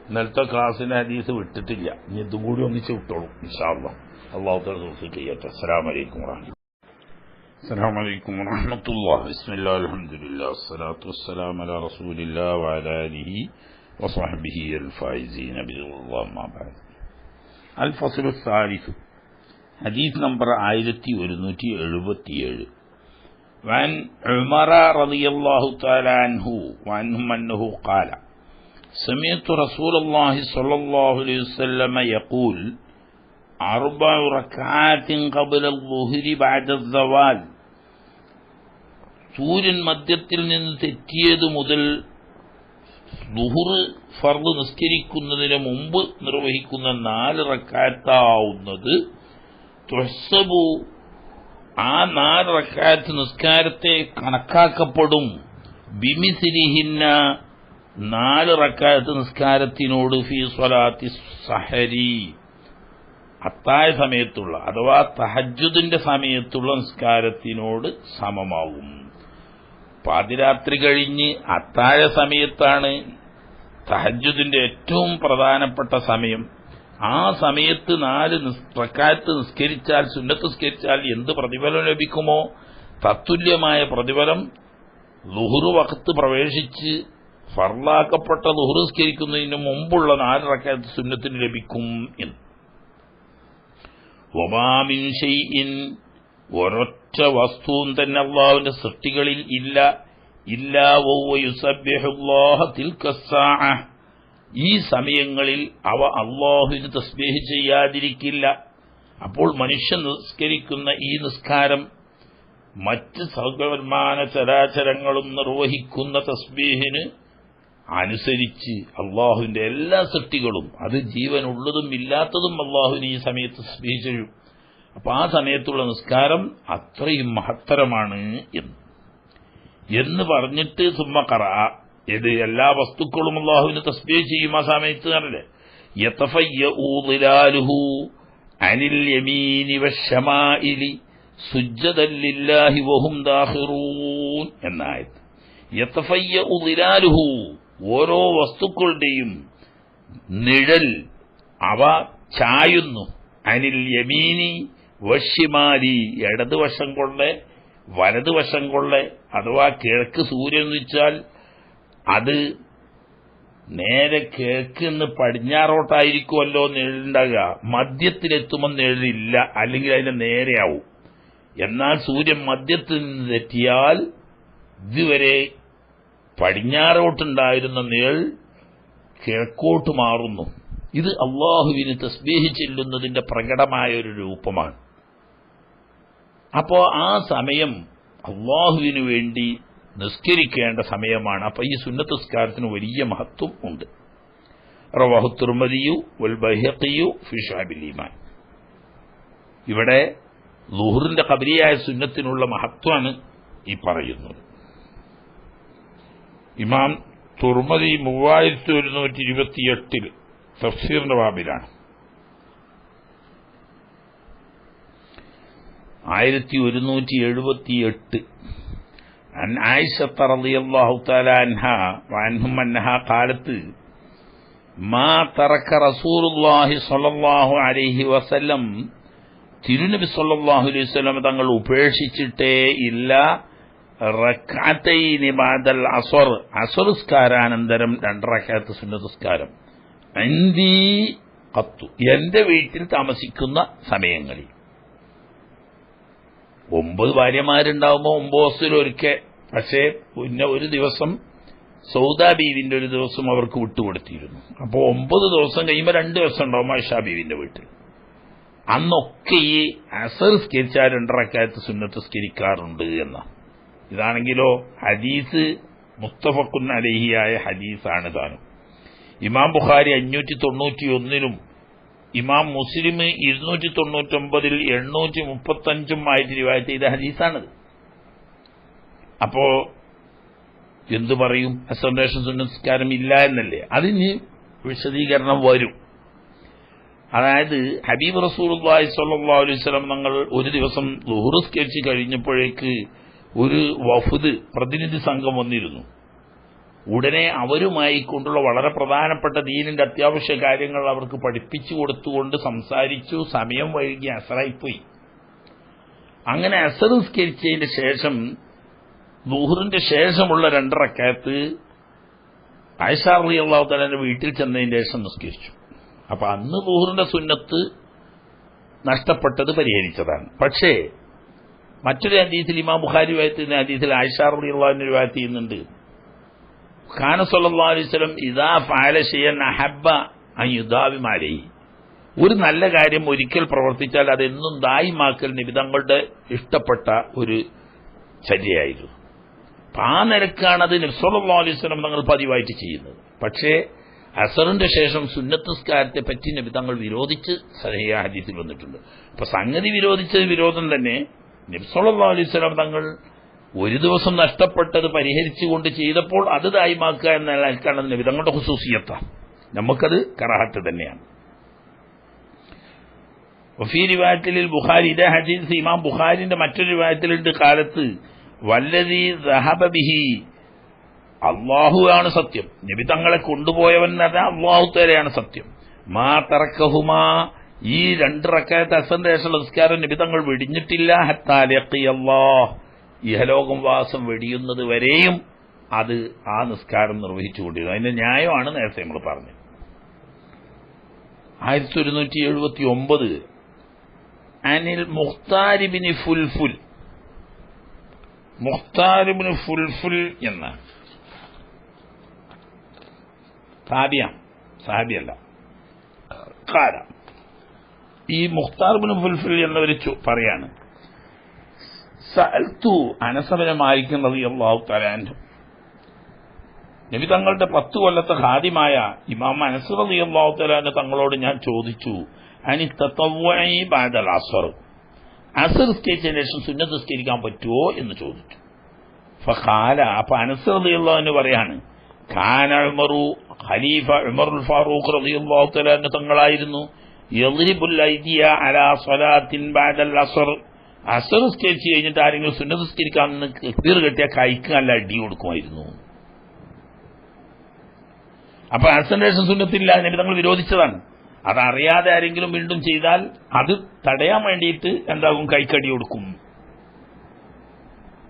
ഇന്നലത്തെ ക്ലാസ്സിന്റെ ഹദീസ് വിട്ടിട്ടില്ല. ഇനി ഇതും കൂടി ഒന്നിച്ച് വിട്ടോളൂ ഇൻഷാ അല്ലാഹ്. അല്ലാഹു തആല തൗഫീഖ് ചെയ്യട്ടെ. അസ്സലാമു അലൈക്കും വറഹ്മത്തുള്ളാഹി. ബിസ്മില്ലാഹിൽ അൽഹംദുലില്ലാഹി വസ്സലാത്തു വസ്സലാമു അലാ റസൂലില്ലാഹി വഅലാ ആലിഹി വസ്വഹ്ബിഹി അൽ ഫായിസീന ബില്ലാഹി അമ്മാ ബഅദ്. അൽ ഫസ്ലു الثالث, ഹദീസ് നമ്പർ 1177. وعن عمر رضي الله تعالى عنه وعنهم أنه قال سمعت رسول الله صلى الله عليه وسلم يقول 4 ركعات قبل الظهر بعد الزوال. സൂര്യൻ മധ്യത്തിൽ നിന്ന് തെറ്റിയത് മുതൽ ളുഹർ ഫർദ് നിസ്കരിക്കുന്നതിന് മുമ്പ് നിർവഹിക്കുന്ന 4 റക്അത്താവുന്നത് തുഹ്സബു, ആ 4 റക്അത്ത് നിസ്കാരത്തെ കണക്കാക്കപ്പെടും, ബിമിസ്ലിഹിന്ന 4 റക്അത്ത് നിസ്കാരത്തിനോട്, ഫീ സ്വലാത്തി സഹരി, അത്താഴ സമയത്തുള്ള അഥവാ തഹജ്ജുദിന്റെ സമയത്തുള്ള നിസ്കാരത്തിനോട് സമമാവും. പാതിരാത്രി കഴിഞ്ഞ് അത്താഴ സമയത്താണ് തഹജ്ജുദിന്റെ ഏറ്റവും പ്രധാനപ്പെട്ട സമയം. ആ സമയത്ത് 4 റക്അത്ത് നിസ്കരിച്ചാൽ, സുന്നത്ത് നിസ്കരിച്ചാൽ എന്ത് പ്രതിഫലം ലഭിക്കുമോ തത്തുല്യമായ പ്രതിഫലം ളുഹ്ർ വഖത്ത് പ്രവേശിച്ച് ഫർളാക്കപ്പെട്ട ളുഹ്ർ നിസ്കരിക്കുന്നതിന് മുമ്പുള്ള 4 റക്അത്ത് സുന്നത്തിന് ലഭിക്കും എന്ന്. വമാ മിൻ ഷൈഇൻ, ഒരൊറ്റ വസ്തുവും തന്നെ അല്ലാഹുവിന്റെ സൃഷ്ടികളിൽ ഇല്ല, ഇല്ലാ വഹുവ യുസബ്ബിഹുല്ലാഹ തിൽക്കസ്സാഅ, ഈ സമയങ്ങളിൽ അവ അല്ലാഹുവിന് തസ്ബീഹ് ചെയ്യാതിരിക്കില്ല. അപ്പോൾ മനുഷ്യൻ നിസ്കരിക്കുന്ന ഈ നിസ്കാരം മറ്റ് സർവ്വമാന ചരാചരങ്ങളും നിർവഹിക്കുന്ന തസ്ബീഹിന് അനുസരിച്ച് അള്ളാഹുവിന്റെ എല്ലാ സൃഷ്ടികളും, അത് ജീവനുള്ളതും ഇല്ലാത്തതും അള്ളാഹുവിന് ഈ സമയത്ത് തസ്ബീഹ് ചെയ്യും. അപ്പൊ ആ സമയത്തുള്ള നിസ്കാരം അത്രയും മഹത്തരമാണ് എന്ന് പറഞ്ഞിട്ട് സുമ്മ ഖറഅ, ഇത് എല്ലാ വസ്തുക്കളും അല്ലാഹുവിനെ തസ്ബീഹ് ചെയ്യും ആ സമയത്ത് പറഞ്ഞില്ലേ, യതഫയ്യഉ ളിലാലുഹു അനിൽ യമീനി വശമാഇലി സുജ്ജദൻ ലില്ലാഹി വഹും ദാഖിറൂൻ എന്നായത്. യതഫയ്യഉ ളിലാലുഹു, ഓരോ വസ്തുക്കളുടെയും നിഴൽ അവ ചായുന്നു, അനിൽ യമീനി വശിമാലി, ഇടതുവശം കൊള്ളെ വലതുവശം കൊള്ളെ, അഥവാ കിഴക്ക് സൂര്യൻ എന്ന് വെച്ചാൽ അത് നേരെ കിഴക്ക് നിന്ന് പടിഞ്ഞാറോട്ടായിരിക്കുമല്ലോ നിഴലുണ്ടാകുക. മധ്യത്തിലെത്തുമ്പോൾ നിഴലില്ല, അല്ലെങ്കിൽ അതിന്റെ നേരെയാവും. എന്നാൽ സൂര്യൻ മധ്യത്തിൽ നിന്ന് തെറ്റിയാൽ ഇതുവരെ പടിഞ്ഞാറോട്ടുണ്ടായിരുന്ന നിഴൽ കിഴക്കോട്ട് മാറുന്നു. ഇത് അള്ളാഹുവിന് തസ്ബീഹ് ചെല്ലുന്നതിന്റെ പ്രകടമായ ഒരു രൂപമാണ്. അപ്പോ ആ സമയം അള്ളാഹുവിനു വേണ്ടി നിസ്കരിക്കേണ്ട സമയമാണ്. അപ്പൊ ഈ സുന്നത്ത് നിസ്കാരത്തിന് വലിയ മഹത്വം ഉണ്ട്. റവാഹു തിർമിദിയു വൽ ബൈഹഖിയു ഫി ശഅബിൽ ഈമാൻ. ഇവിടെ ളുഹറിന്റെ ഖബരിയായ സുന്നത്തിനുള്ള മഹത്വമാണ് ഈ പറയുന്നത്. ഇമാം തുർമദി 3128 തഫ്സീറിന്റെ ബാബിലാണ്. 1178 عن عائشة رضي الله تعالى عنها وعنهم أنها قالت ما ترك رسول الله صلى الله عليه وسلم തിരുനബി സല്ലല്ലാഹു അലൈഹി വസല്ലം തങ്ങൾ ഉപേക്ഷിച്ചിട്ടേ ഇല്ല റക്അത്തൈനി ബഅദൽ അസ്ർ, അസ്ർ നിസ്കാരാനന്തരം 2 റക്അത്ത് സുന്നത്ത് നിസ്കാരം, ഇൻദി ഖത്തു, എന്റെ വീട്ടിൽ താമസിക്കുന്ന സമയങ്ങളിൽ. 9 ഭാര്യമാരുണ്ടാവുമ്പോൾ 9 ദിവസത്തിലൊരിക്കൽ. പക്ഷേ പിന്നെ ഒരു ദിവസം സൗദാ ബീവിന്റെ ഒരു ദിവസം അവർക്ക് വിട്ടുകൊടുത്തിരുന്നു. അപ്പോൾ 9 ദിവസം കഴിയുമ്പോൾ 2 ദിവസം ഉണ്ടാവും ആയിഷാ ബീവിന്റെ വീട്ടിൽ. അന്നൊക്കെ ഈ അസർ സ്കരിച്ചാൽ 2 റക്അത്ത് സുന്നത്ത് സ്കരിക്കാറുണ്ട് എന്ന. ഇതാണെങ്കിലോ ഹദീസ് മുത്തഫഖുൻ അലൈഹിയായ ഹദീസാണ് താനും. ഇമാം ബുഖാരി 591 ഇമാം മുസ്ലിം 299 835 ആയിട്ട് റിവായത്ത് ചെയ്ത ഹദീസാണിത്. അപ്പോ എന്തു പറയും? അസറിന്റെ സുന്നസ്കാരം ഇല്ല എന്നല്ലേ? അതിന് വിശദീകരണം വരും. അതായത് ഹബീബ് റസൂലുള്ളാഹി സ്വല്ലല്ലാഹു അലൈഹി വസല്ലം തങ്ങൾ ഒരു ദിവസം ളുഹർ സ്കരിച്ച് കഴിഞ്ഞപ്പോഴേക്ക് ഒരു വഫദ് പ്രതിനിധി സംഘം വന്നിരുന്നു. ഉടനെ അവരുമായി കൊണ്ടുള്ള വളരെ പ്രധാനപ്പെട്ട ദീനിന്റെ അത്യാവശ്യ കാര്യങ്ങൾ അവർക്ക് പഠിപ്പിച്ചു കൊടുത്തുകൊണ്ട് സംസാരിച്ചു. സമയം വൈകി അസറായിപ്പോയി. അങ്ങനെ അസർ നിസ്കരിച്ചതിന്റെ ശേഷം ളുഹറിന്റെ ശേഷമുള്ള 2 റക്അത്ത് ആയിഷ റളിയല്ലാഹു തആലയുടെ വീട്ടിൽ ചെന്നതിന്റെ ശേഷം നിസ്കരിച്ചു. അപ്പൊ അന്ന് ളുഹറിന്റെ സുന്നത്ത് നഷ്ടപ്പെട്ടത് പരിഹരിച്ചതാണ്. പക്ഷേ മറ്റൊരു ഹദീസിൽ ഇമാം ബുഖാരി റിവായത്ത് ചെയ്യുന്ന ഹദീസിൽ ആയിഷ റളിയല്ലാഹു അൻഹ റിവായത്ത് ചെയ്യുന്നുണ്ട്, ഖാന സല്ലല്ലാഹു അലൈഹി വസല്ലം ഇദാ ഫഅല ശൈഅൻ അഹബ്ബ അൻ യുദാവിമ അലൈഹി, ഒരു നല്ല കാര്യം ഒരിക്കൽ പ്രവർത്തിച്ചാൽ അതെന്നും ദായിമാക്കൽ നബി തങ്ങളുടെ ഇഷ്ടപ്പെട്ട ഒരു ചര്യയായിരുന്നു. ആ നിരക്കാണത് നബി സല്ലല്ലാഹു അലൈഹി വസല്ലം തങ്ങൾ പതിവായിട്ട് ചെയ്യുന്നത്. പക്ഷേ അസറിന്റെ ശേഷം സുന്നത്ത് നിസ്കാരത്തെ പറ്റി നബി തങ്ങൾ വിരോധിച്ച് സഹിഹ ഹദീസിൽ വന്നിട്ടുണ്ട്. അപ്പൊ സംഗതി വിരോധിച്ചത് വിരോധം തന്നെ. നബി സല്ലല്ലാഹു അലൈഹി വസല്ലം തങ്ങൾ ഒരു ദിവസം നഷ്ടപ്പെട്ടത് പരിഹരിച്ചുകൊണ്ട് ചെയ്തപ്പോൾ അത് ദായിമാക്കുക എന്ന നിലക്കാണ് നബി തങ്ങളുടെ ഖുസൂസിയത്താണ്. നമുക്കത് കറാഹത്ത് തന്നെയാണ്. വഫീ റിവായത്തിൽ ബുഖാരി, ഇതേ ഹദീസ് ഇമാം ബുഖാരിന്റെ മറ്റൊരു റിവായത്തിലുണ്ട്, കാലത്ത് വല്ലദീ ദഹബ ബിഹി, അള്ളാഹുവാണ് സത്യം, നബി തങ്ങളെ കൊണ്ടുപോയവൻ അള്ളാഹു തആലയാണ് സത്യം. മാ തറക്കഹുമാ, ഈ 2 റക്അത്ത് അസറിന്റെ ശേഷമുള്ള നിസ്കാരം നബി തങ്ങൾ വെടിഞ്ഞിട്ടില്ല. ഹത്താ ലഖിയല്ലാഹ്, ഇഹലോകം വാസം വെടിയുന്നത് വരെയും അത് ആ നിസ്കാരം നിർവഹിച്ചുകൊണ്ടിരുന്നു. അതിന്റെ ന്യായമാണ് നേരത്തെ നമ്മൾ പറഞ്ഞത്. 1179 അനിൽ മുഖ്താരിബിന് ഫുൽഫുൽ, മുഖ്താരിബിന് ഫുൽഫുൽ എന്ന സാബിയല്ല കാല, ഈ മുഖ്താരിബിന് ഫുൽഫുൽ എന്നവർ പറയാണ്, സഅൽതു അനസ് ബിൻ മാലിക് റളിയല്ലാഹു തആല അൻഹു, നബി തങ്ങളുടെ 10 കൊല്ലത്തെ ഖാദിമായ ഇമാം അനസ് റളിയല്ലാഹു തആല തങ്ങളോട് ഞാൻ ചോദിച്ചു, അനി തതവ്വുഇ ബഅദൽ അസ്ർ, അസർ നിസ്കരിച്ചതിന് ശേഷം സുന്നത്ത് നിസ്കരിക്കാൻ പറ്റുമോ എന്ന് ചോദിച്ചു. ഫഖാല, അപ്പൊ അനസ് റളിയല്ലാഹു അൻഹു പറയാണ്, കാന ഉമറു, ഖലീഫ ഉമറുൽ ഫാറൂഖ് റളിയല്ലാഹു തആല അൻഹു തങ്ങളായിരുന്നു, യദ്രിബുൽ ഐദിയ അലാ സ്വലാത്തിൻ ബഅദൽ അസ്ർ, അസർ നിസ്കരിച്ച് കഴിഞ്ഞിട്ട് ആരെങ്കിലും സുന്നത്ത് നിസ്കരിക്കാൻ തക്ബീർ കെട്ടിയ കൈക്ക് നല്ല അടി കൊടുക്കുമായിരുന്നു. അപ്പൊ അസറിന്റെ ശേഷം സുന്നത്തില്ല, നബി തങ്ങൾ വിരോധിച്ചതാണ്. അതറിയാതെ ആരെങ്കിലും വീണ്ടും ചെയ്താൽ അത് തടയാൻ വേണ്ടിയിട്ട് എന്താകും, കൈക്കടി കൊടുക്കും.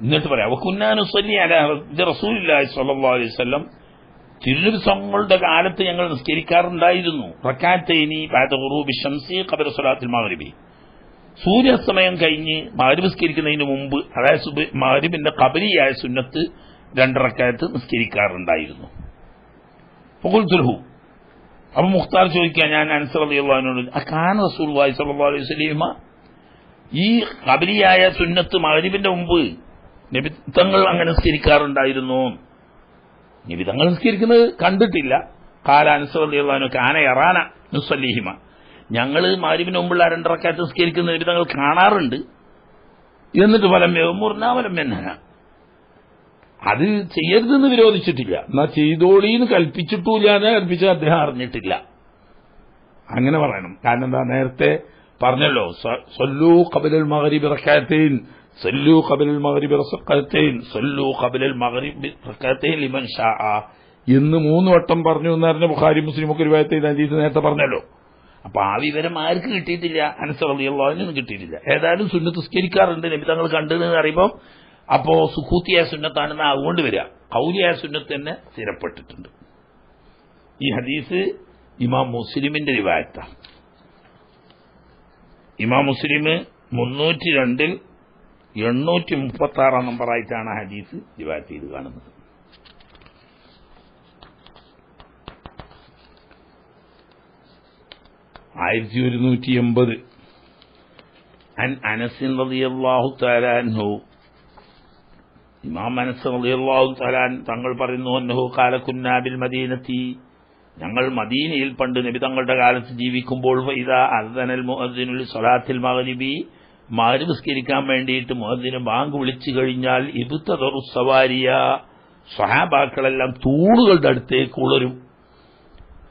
എന്നിട്ട് പറയാം, വകുന്നാ നുസല്ലി അലാ റസൂലില്ലാഹി സ്വല്ലല്ലാഹു അലൈഹി വസല്ലം, തിരുനബി തങ്ങളുടെ കാലത്ത് ഞങ്ങൾ നിസ്കരിക്കാറുണ്ടായിരുന്നു, റക്അത്തൈനി ബഅദ ഖുറൂബി ശംസി ഖബ്ല സ്വലാത്തിൽ മഗ്രിബി, സൂര്യാസ്തമയം കഴിഞ്ഞ് മഗ്രിബ് നിസ്കരിക്കുന്നതിന് മുമ്പ്, അതായത് മഗ്രിബിന്റെ ഖബലിയായ സുന്നത്ത് 2 റക്അത്ത് നിസ്കരിക്കാറുണ്ടായിരുന്നു. ഫഖുൽതുഹു, അപ്പൊ മുഖ്താർ ചോദിക്കുക, ഞാൻ അനസ് റളിയല്ലാഹു അൻഹുവിനോട്, അകാന റസൂലുള്ളാഹി സ്വല്ലല്ലാഹു അലൈഹി വസല്ലം, ഈ ഖബലിയായ സുന്നത്ത് മഗ്രിബിന്റെ മുമ്പ് നബി തങ്ങൾ അങ്ങനെ നിസ്കരിക്കാറുണ്ടായിരുന്നു? നബി തങ്ങൾ നിസ്കരിക്കുന്നത് കണ്ടിട്ടില്ല. ഖാല അനസ് റളിയല്ലാഹു അൻഹു, കാന യറാന നുസല്ലിഹിമ, ഞങ്ങൾ മഗ്രിബിന് മുമ്പുള്ള 2 റക്അത്ത് നിസ്കരിക്കുന്ന നബി തങ്ങൾ കാണാറുണ്ട്. എന്നിട്ട് ഫലം യഅ്മുർനാ വലം യൻഹന, അത് ചെയ്യരുതെന്ന് വിരോധിച്ചിട്ടില്ല, എന്നാ ചെയ്തോളീന്ന് കൽപ്പിച്ചിട്ടില്ലാതെ കൽപ്പിച്ച അദ്ദേഹം അറിഞ്ഞിട്ടില്ല. അങ്ങനെ പറയണം. കാരണം എന്താ, നേരത്തെ പറഞ്ഞല്ലോ, സല്ലൂ ഖബലൽ മഗ്രിബി റക്അത്തൈൻ, സല്ലൂ ഖബലൽ മഗ്രിബി റക്അത്തൈൻ, സല്ലൂ ഖബലൽ മഗ്രിബി റക്അത്തൈൻ ലിമൻ ശാഅ എന്ന് 3 വട്ടം പറഞ്ഞു എന്നറിഞ്ഞ ബുഖാരി മുസ്ലിമൊക്കെ റിവായത്ത് ചെയ്ത ഹദീസ് നേരത്തെ പറഞ്ഞല്ലോ. അപ്പൊ ആ വിവരം ആർക്ക് കിട്ടിയിട്ടില്ല? അനസ് റളിയല്ലാഹു അൻഹു കിട്ടിയിട്ടില്ല. ഏതായാലും സുന്നത്ത് നിസ്കരിക്കാറുണ്ട് നബി തങ്ങൾ കണ്ടെന്ന് അറിയുമ്പോൾ അപ്പോ സുഖൂത്തിയായ സുന്നത്താണെന്ന് അതുകൊണ്ട് വരിക, ഖൗലിയായ സുന്നത്ത് തന്നെ സ്ഥിരപ്പെട്ടിട്ടുണ്ട്. ഈ ഹദീസ് ഇമാം മുസ്ലിമിന്റെ റിവായത്താണ്. ഇമാം മുസ്ലിം 302 836 നമ്പറായിട്ടാണ് ഹദീസ് റിവായത്ത് ചെയ്ത് കാണുന്നത്. അൻ അനസ് റളിയല്ലാഹു തആല അൻഹു, ഇമാം അനസ് റളിയല്ലാഹു തആല തങ്ങൾ പറയുന്നു, അന്നഹു ഖാല കുന്നാ ബിൽ മദീനത്തി, ഞങ്ങൾ മദീനയിൽ പണ്ട് നബി തങ്ങളുടെ കാലത്ത് ജീവിക്കുമ്പോൾ, ഇദാ അദ്ദനൽ മുഅദ്ദിനു ലിസ്വലാത്തിൽ മഗ്രിബി, മഗ്രിബ് നിസ്കരിക്കാൻ വേണ്ടിയിട്ട് മുഅദ്ദിന് ബാങ്ക് വിളിച്ചു കഴിഞ്ഞാൽ, ഇബ്തദറു സവാരിയ, സ്വഹാബാക്കളെല്ലാം തൂണുകളുടെ അടുത്തേക്ക് ഉളരും.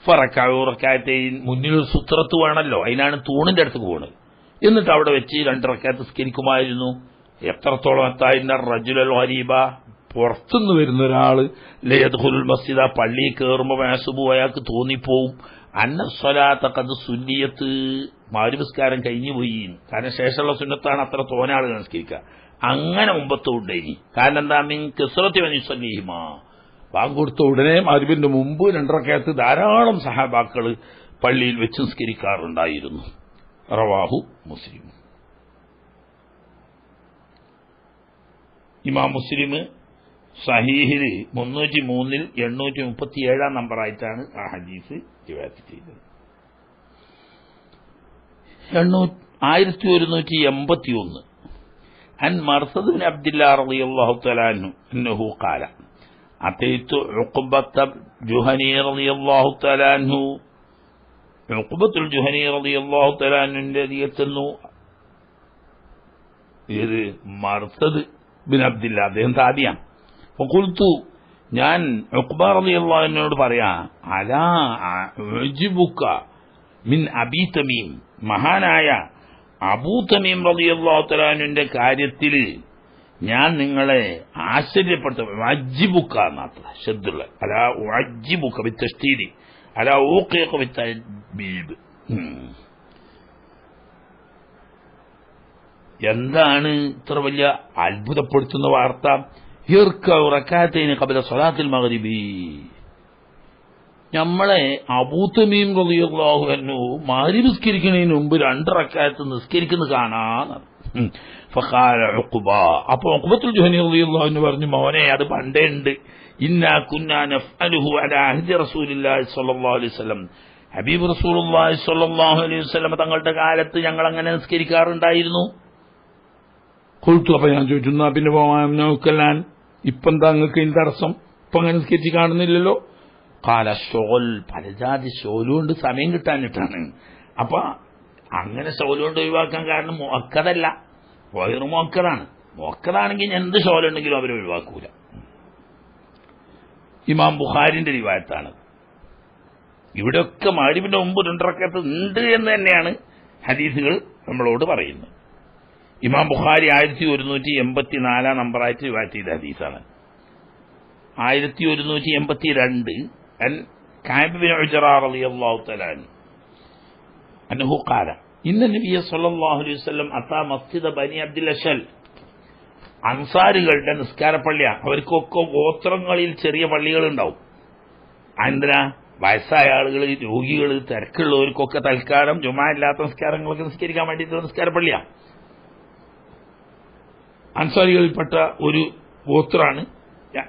ഫറക്കഉ റക്അത്തൈൻ, മുന്നിൽ സുത്രത്ത് വേണമല്ലോ, അതിനാണ് തൂണിന്റെ അടുത്ത് പോകുന്നത്. എന്നിട്ട് അവിടെ വെച്ച് 2 റക്അത്ത് നിസ്കരിക്കുമായിരുന്നു. എത്രത്തോളം എത്തായിന്ന റജുലൽ ഗരീബ, പുറത്തുനിന്ന് വരുന്ന ഒരാള്, ലയദ്ഖുലുൽ മസ്ജിദ, പള്ളിയിൽ കയറുമ്പോൾ വയസ്സുബു അയാൾക്ക് തോന്നിപ്പോവും, അന്ന സ്വലാത്ത ഖദ് സുന്നിയത്ത്, മഗ്രിബ് നിസ്കാരം കഴിഞ്ഞു പോയി. കാരണം ശേഷമുള്ള സുന്നത്താണ് അത്ര തോനെ ആളുകൾ നിസ്കരിക്കുക. അങ്ങനെ മുമ്പത്തുണ്ടായി. കാരണം എന്താ, മിൻ കസ്റത്തി വനിസല്ലിഹിമ, ബാങ്ക് കൊടുത്ത ഉടനെ മഗ്രിബിന്റെ മുമ്പ് 2 റക്അത്ത് ധാരാളം സഹാബാക്കൾ പള്ളിയിൽ വെച്ച് നിസ്കരിക്കാറുണ്ടായിരുന്നു. റവാഹു മുസ്ലിം. ഇമാം മുസ്ലിം സഹീഹിൽ 303 837 നമ്പറായിട്ടാണ് ആ ഹദീസ് റിവായത്ത് ചെയ്തത്. 1181 അൻ മർസദ് ബിൻ അബ്ദുല്ലാഹ് റളിയല്ലാഹു തആല അൻഹു ഖാല, അതൈതു ഉഖബത ജുഹനി റളിയല്ലാഹു തആല അൻഹു, ഉഖബത്തുൽ ജുഹനി റളിയല്ലാഹു തആല അൻഹുവിന്റെ അരികത്തെന്നു. ഇത് മർസദ് ബിൻ അബ്ദില്ല, അദ്ദേഹം താബിയാണ്. ഫഖുൽതു, ഞാൻ ഉഖബ റളിയല്ലാഹു അൻഹുവിനോട് പറയാ, അലാ ഉജ്ബുക മിൻ അബീ തമീം, മഹാനായ അബൂ തമീം റളിയല്ലാഹു തആല അൻഹുവിന്റെ കാര്യത്തിൽ ഞാൻ നിങ്ങളെ ആശ്ചര്യപ്പെടുത്തും. അജ്ബുക എന്നത്ര ശബ്ദുള്ള, അലാ ഉജ്ബുക ബിത്തശ്ദീദ്, അലാ ഊഖിഖ ബിത്തബീബ്. എന്താണ് ഇത്ര വലിയ അത്ഭുതപ്പെടുത്തുന്ന വാർത്ത? റക്അത്തൈനി ഖബ്ല സ്വലാത്തിൽ മഗ്രിബി, നമ്മളെ അബൂ തമീം റളിയല്ലാഹു അൻഹു മഗ്രിബ് നിസ്കരിക്കുന്നതിന് മുമ്പ് 2 റക്അത്ത് നിസ്കരിക്കുന്നത് കാണാന്ന്. ഫഖാല ഉഖബ, അപ്പോൾ ഉഖബത്തുൽ ജുഹനി റളിയല്ലാഹു അൻഹു പറഞ്ഞു, മോനെ അത് പണ്ടേ ഉണ്ട്. ഇന്നാ കുന്നാ നഫ്അലുഹു അലാ അഹ്ദി റസൂലില്ലാഹി സ്വല്ലല്ലാഹു അലൈഹി വസല്ലം, ഹബീബ് റസൂലുള്ളാഹി സ്വല്ലല്ലാഹു അലൈഹി വസല്ലം തങ്ങളുടെ കാലത്ത് ഞങ്ങൾ അങ്ങനെ നിസ്കരിക്കാറുണ്ടായിരുന്നു. കൊഴുത്തു. അപ്പൊ ഞാൻ ചോദിച്ചു, എന്നാ പിന്നെ പോകാൻ നോക്കല്ലാൻ, ഇപ്പം എന്താ നിങ്ങൾക്ക് ഇതിന്റെ തടസ്സം? ഇപ്പൊ അങ്ങനെ നിസ്കരിച്ച് കാണുന്നില്ലല്ലോ. കാല ഷോൽ, പലജാതി ഷോലുകൊണ്ട് സമയം കിട്ടാനിട്ടാണ്. അപ്പൊ അങ്ങനെ ഷോലുകൊണ്ട് ഒഴിവാക്കാൻ കാരണം മുഅക്കദല്ല, വയറു മോക്കറാണ്. മോക്കറാണെങ്കിൽ എന്ത് ഷോലുണ്ടെങ്കിലും അവർ ഒഴിവാക്കൂല. ഇമാം ബുഖാരിന്റെ റിവായത്താണ്. ഇവിടെയൊക്കെ മഗ്‌രിബിന്റെ മുമ്പ് 2 റക്അത്ത് ഉണ്ട് എന്ന് തന്നെയാണ് ഹദീസുകൾ നമ്മളോട് പറയുന്നത്. ഇമാം ബുഖാരി 1184 നമ്പറായിട്ട് റിവായത്ത് ചെയ്ത ഹദീസാണ്. 1182 അൻ കഅബ് ബിൻ ഉജ്റ റളിയല്ലാഹു തആല അൻഹു ഖാല ഇന്ന നബിയ സല്ലല്ലാഹു അലൈഹി വസല്ലം അതാ മസ്ജിദ ബനി അബ്ദുൽ അശൽ. അൻസാരികളുടെ നിസ്കാരപ്പള്ളിയാണ്. അവർക്കൊക്കെ ഗോത്രങ്ങളിൽ ചെറിയ പള്ളികളുണ്ടാവും. എന്തിനാ? വയസ്സായ ആളുകൾ, രോഗികൾ, തിരക്കുള്ളവർക്കൊക്കെ തൽക്കാലം ജുമാ ഇല്ലാത്ത നിസ്കാരങ്ങളൊക്കെ നിസ്കരിക്കാൻ വേണ്ടിയിട്ടുള്ള നിസ്കാരപ്പള്ളിയാണ്. അൻസാരികളിൽപ്പെട്ട ഒരു ഗോത്രാണ്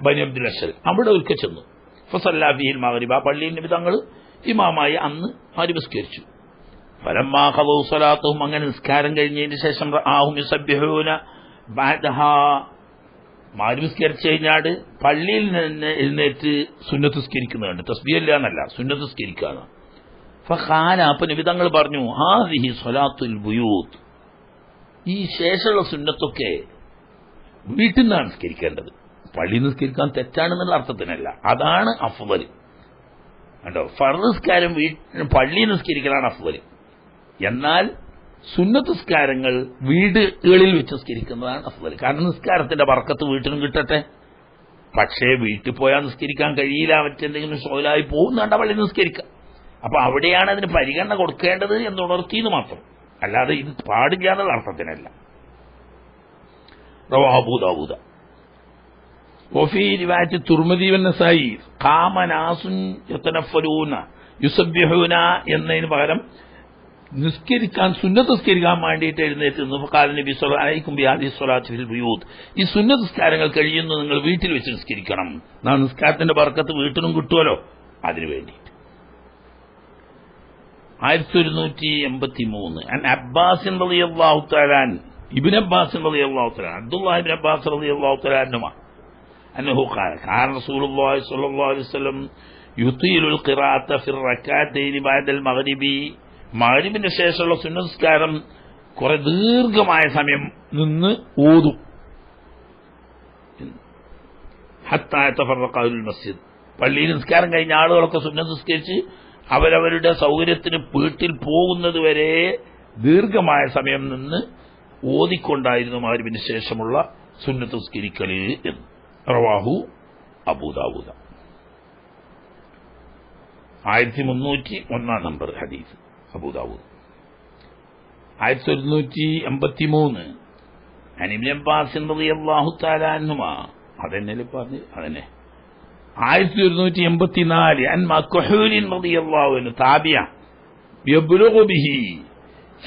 ബനി അബ്ദുൽ അശൽ. അവിടെ ഒരിക്കൽ ചെന്നു. ഫസല്ലാ ഫീഹിൽ മഗ്രിബ്. ആ പള്ളിയിൽ നബി തങ്ങൾ ഇമാമായി അന്ന് മഗ്രിബ് നിസ്കരിച്ചു. ഫലമ്മാ ഖളൂ സ്വലാത്തുഹും. അങ്ങനെ നിസ്കാരം കഴിഞ്ഞതിന് ശേഷം റആഹും യുസബ്ബിഹൂന ബഅദഹാ. മഗ്രിബ് നിസ്കരിച്ചു കഴിഞ്ഞാൽ പള്ളിയിൽ നിന്ന് എഴുന്നേറ്റ് സുന്നത്ത് നിസ്കരിക്കുന്നുണ്ട്. തസ്ബീഹ് ഇല്ല എന്നല്ല, സുന്നത്ത് നിസ്കരിക്കുകയാണ്. ഫഖാല. അപ്പോൾ നബി തങ്ങൾ പറഞ്ഞു, ഹാദിഹി സ്വലാത്തുൽ ബുയൂത്ത്. ഈ ശേഷമുള്ള സുന്നത്തൊക്കെ വീട്ടിൽ നിന്നാണ് നിസ്കരിക്കേണ്ടത്. പള്ളി നിസ്കരിക്കാൻ തെറ്റാണെന്നുള്ള അർത്ഥത്തിനല്ല. അതാണ് അഫ്ളൽ. കണ്ടോ, ഫർദ് നിസ്കാരം പള്ളി നിസ്കരിക്കലാണ് അഫ്ളൽ. എന്നാൽ സുന്നത്ത് നിസ്കാരങ്ങൾ വീടുകളിൽ വെച്ച് നിസ്കരിക്കുന്നതാണ് അഫ്ളൽ. കാരണം നിസ്കാരത്തിന്റെ ബർക്കത്ത് വീട്ടിലും കിട്ടട്ടെ. പക്ഷേ വീട്ടിൽ പോയാൽ നിസ്കരിക്കാൻ കഴിയില്ല, മറ്റെന്തെങ്കിലും ഷോലായി പോകുന്നുണ്ട പള്ളി നിസ്കരിക്കാം. അപ്പൊ അവിടെയാണ് അതിന് പരിഗണന കൊടുക്കേണ്ടത് എന്നുണർത്തിയെന്ന് മാത്രം, അല്ലാതെ ഇത് പാടില്ല എന്നുള്ള അർത്ഥത്തിനല്ല. റവാഹു അബൂ ദാവൂദ്. വഫീ റിവായത്ത് തുർമുദി വന്നസായി ഖാമ നാസുൻ യതനഫലൂന യുസബ്ബിഹൂന എന്നതിന് പകരം നിസ്കരിക്കാൻ, സുന്നത്ത് നിസ്കരിക്കാൻ വേണ്ടിയിട്ട് എഴുന്നേറ്റ് നിന്നു. ഫഖാല നബി സ്വല്ലല്ലാഹു അലൈഹി വസല്ലം ബിഹാദിഹി സ്വലാത്തി ഫിൽ ബുയൂത്ത്. ഈ സുന്നത്ത് നിസ്കാരങ്ങൾ കഴിയുന്നു നിങ്ങൾ വീട്ടിൽ വെച്ച് നിസ്കരിക്കണം. നാ നിസ്കാരത്തിന്റെ ബർക്കത്ത് വീട്ടിലും കിട്ടുമല്ലോ, അതിനു വേണ്ടിയിട്ട്. 1183 അൻ അബ്ബാസ് റളിയല്ലാഹു തആല ഇബ്നു അബ്ബാസ് റളിയല്ലാഹു തആല അബ്ദുല്ലാഹ് ഇബ്നു അബ്ബാസ് റളിയല്ലാഹു തആല അന്നഹു ഖാല കാന റസൂലുള്ളാഹി സ്വല്ലല്ലാഹു അലൈഹി വസല്ലം യുതീലുൽ ഖിറാഅത ഫിർ റകഅതൈനി ബഅദൽ മഗ്രിബി. മഗ്രിബിന് ശേഷമുള്ള സുന്നത്ത് നിസ്കാരം കുറെ ദീർഘമായ സമയം നിന്ന് ഓതും. ഹത്താ യതഫറഖ അഹ്ലുൽ മസ്ജിദ്. പള്ളിയിൽ നിസ്കാരം കഴിഞ്ഞ ആളുകളൊക്കെ സുന്നത്ത് നിസ്കരിച്ച് അവരവരുടെ സൗകര്യത്തിന് വീട്ടിൽ പോകുന്നത് വരെ ദീർഘമായ സമയം നിന്ന് ഓതിക്കൊണ്ടായിരുന്നു മഗ്രിബിന് ശേഷമുള്ള സുന്നത്ത് നിസ്കരിക്കല് എന്ന്. റവാഹു അബൂ ദാവൂദ്. 1301 നമ്പർ ഹദീസ് അബൂ ദാവൂദ്. 1183 അൻ ഇബ്നു അബ്ബാസ് റളിയല്ലാഹു തആല അൻഹുമാ. അതന്നെ പറഞ്ഞു, അതന്നെ. 1184 അൻ മക്ഹൂൽ റളിയല്ലാഹു അൻഹു താബിയ യബ്ലുഗു ബിഹി.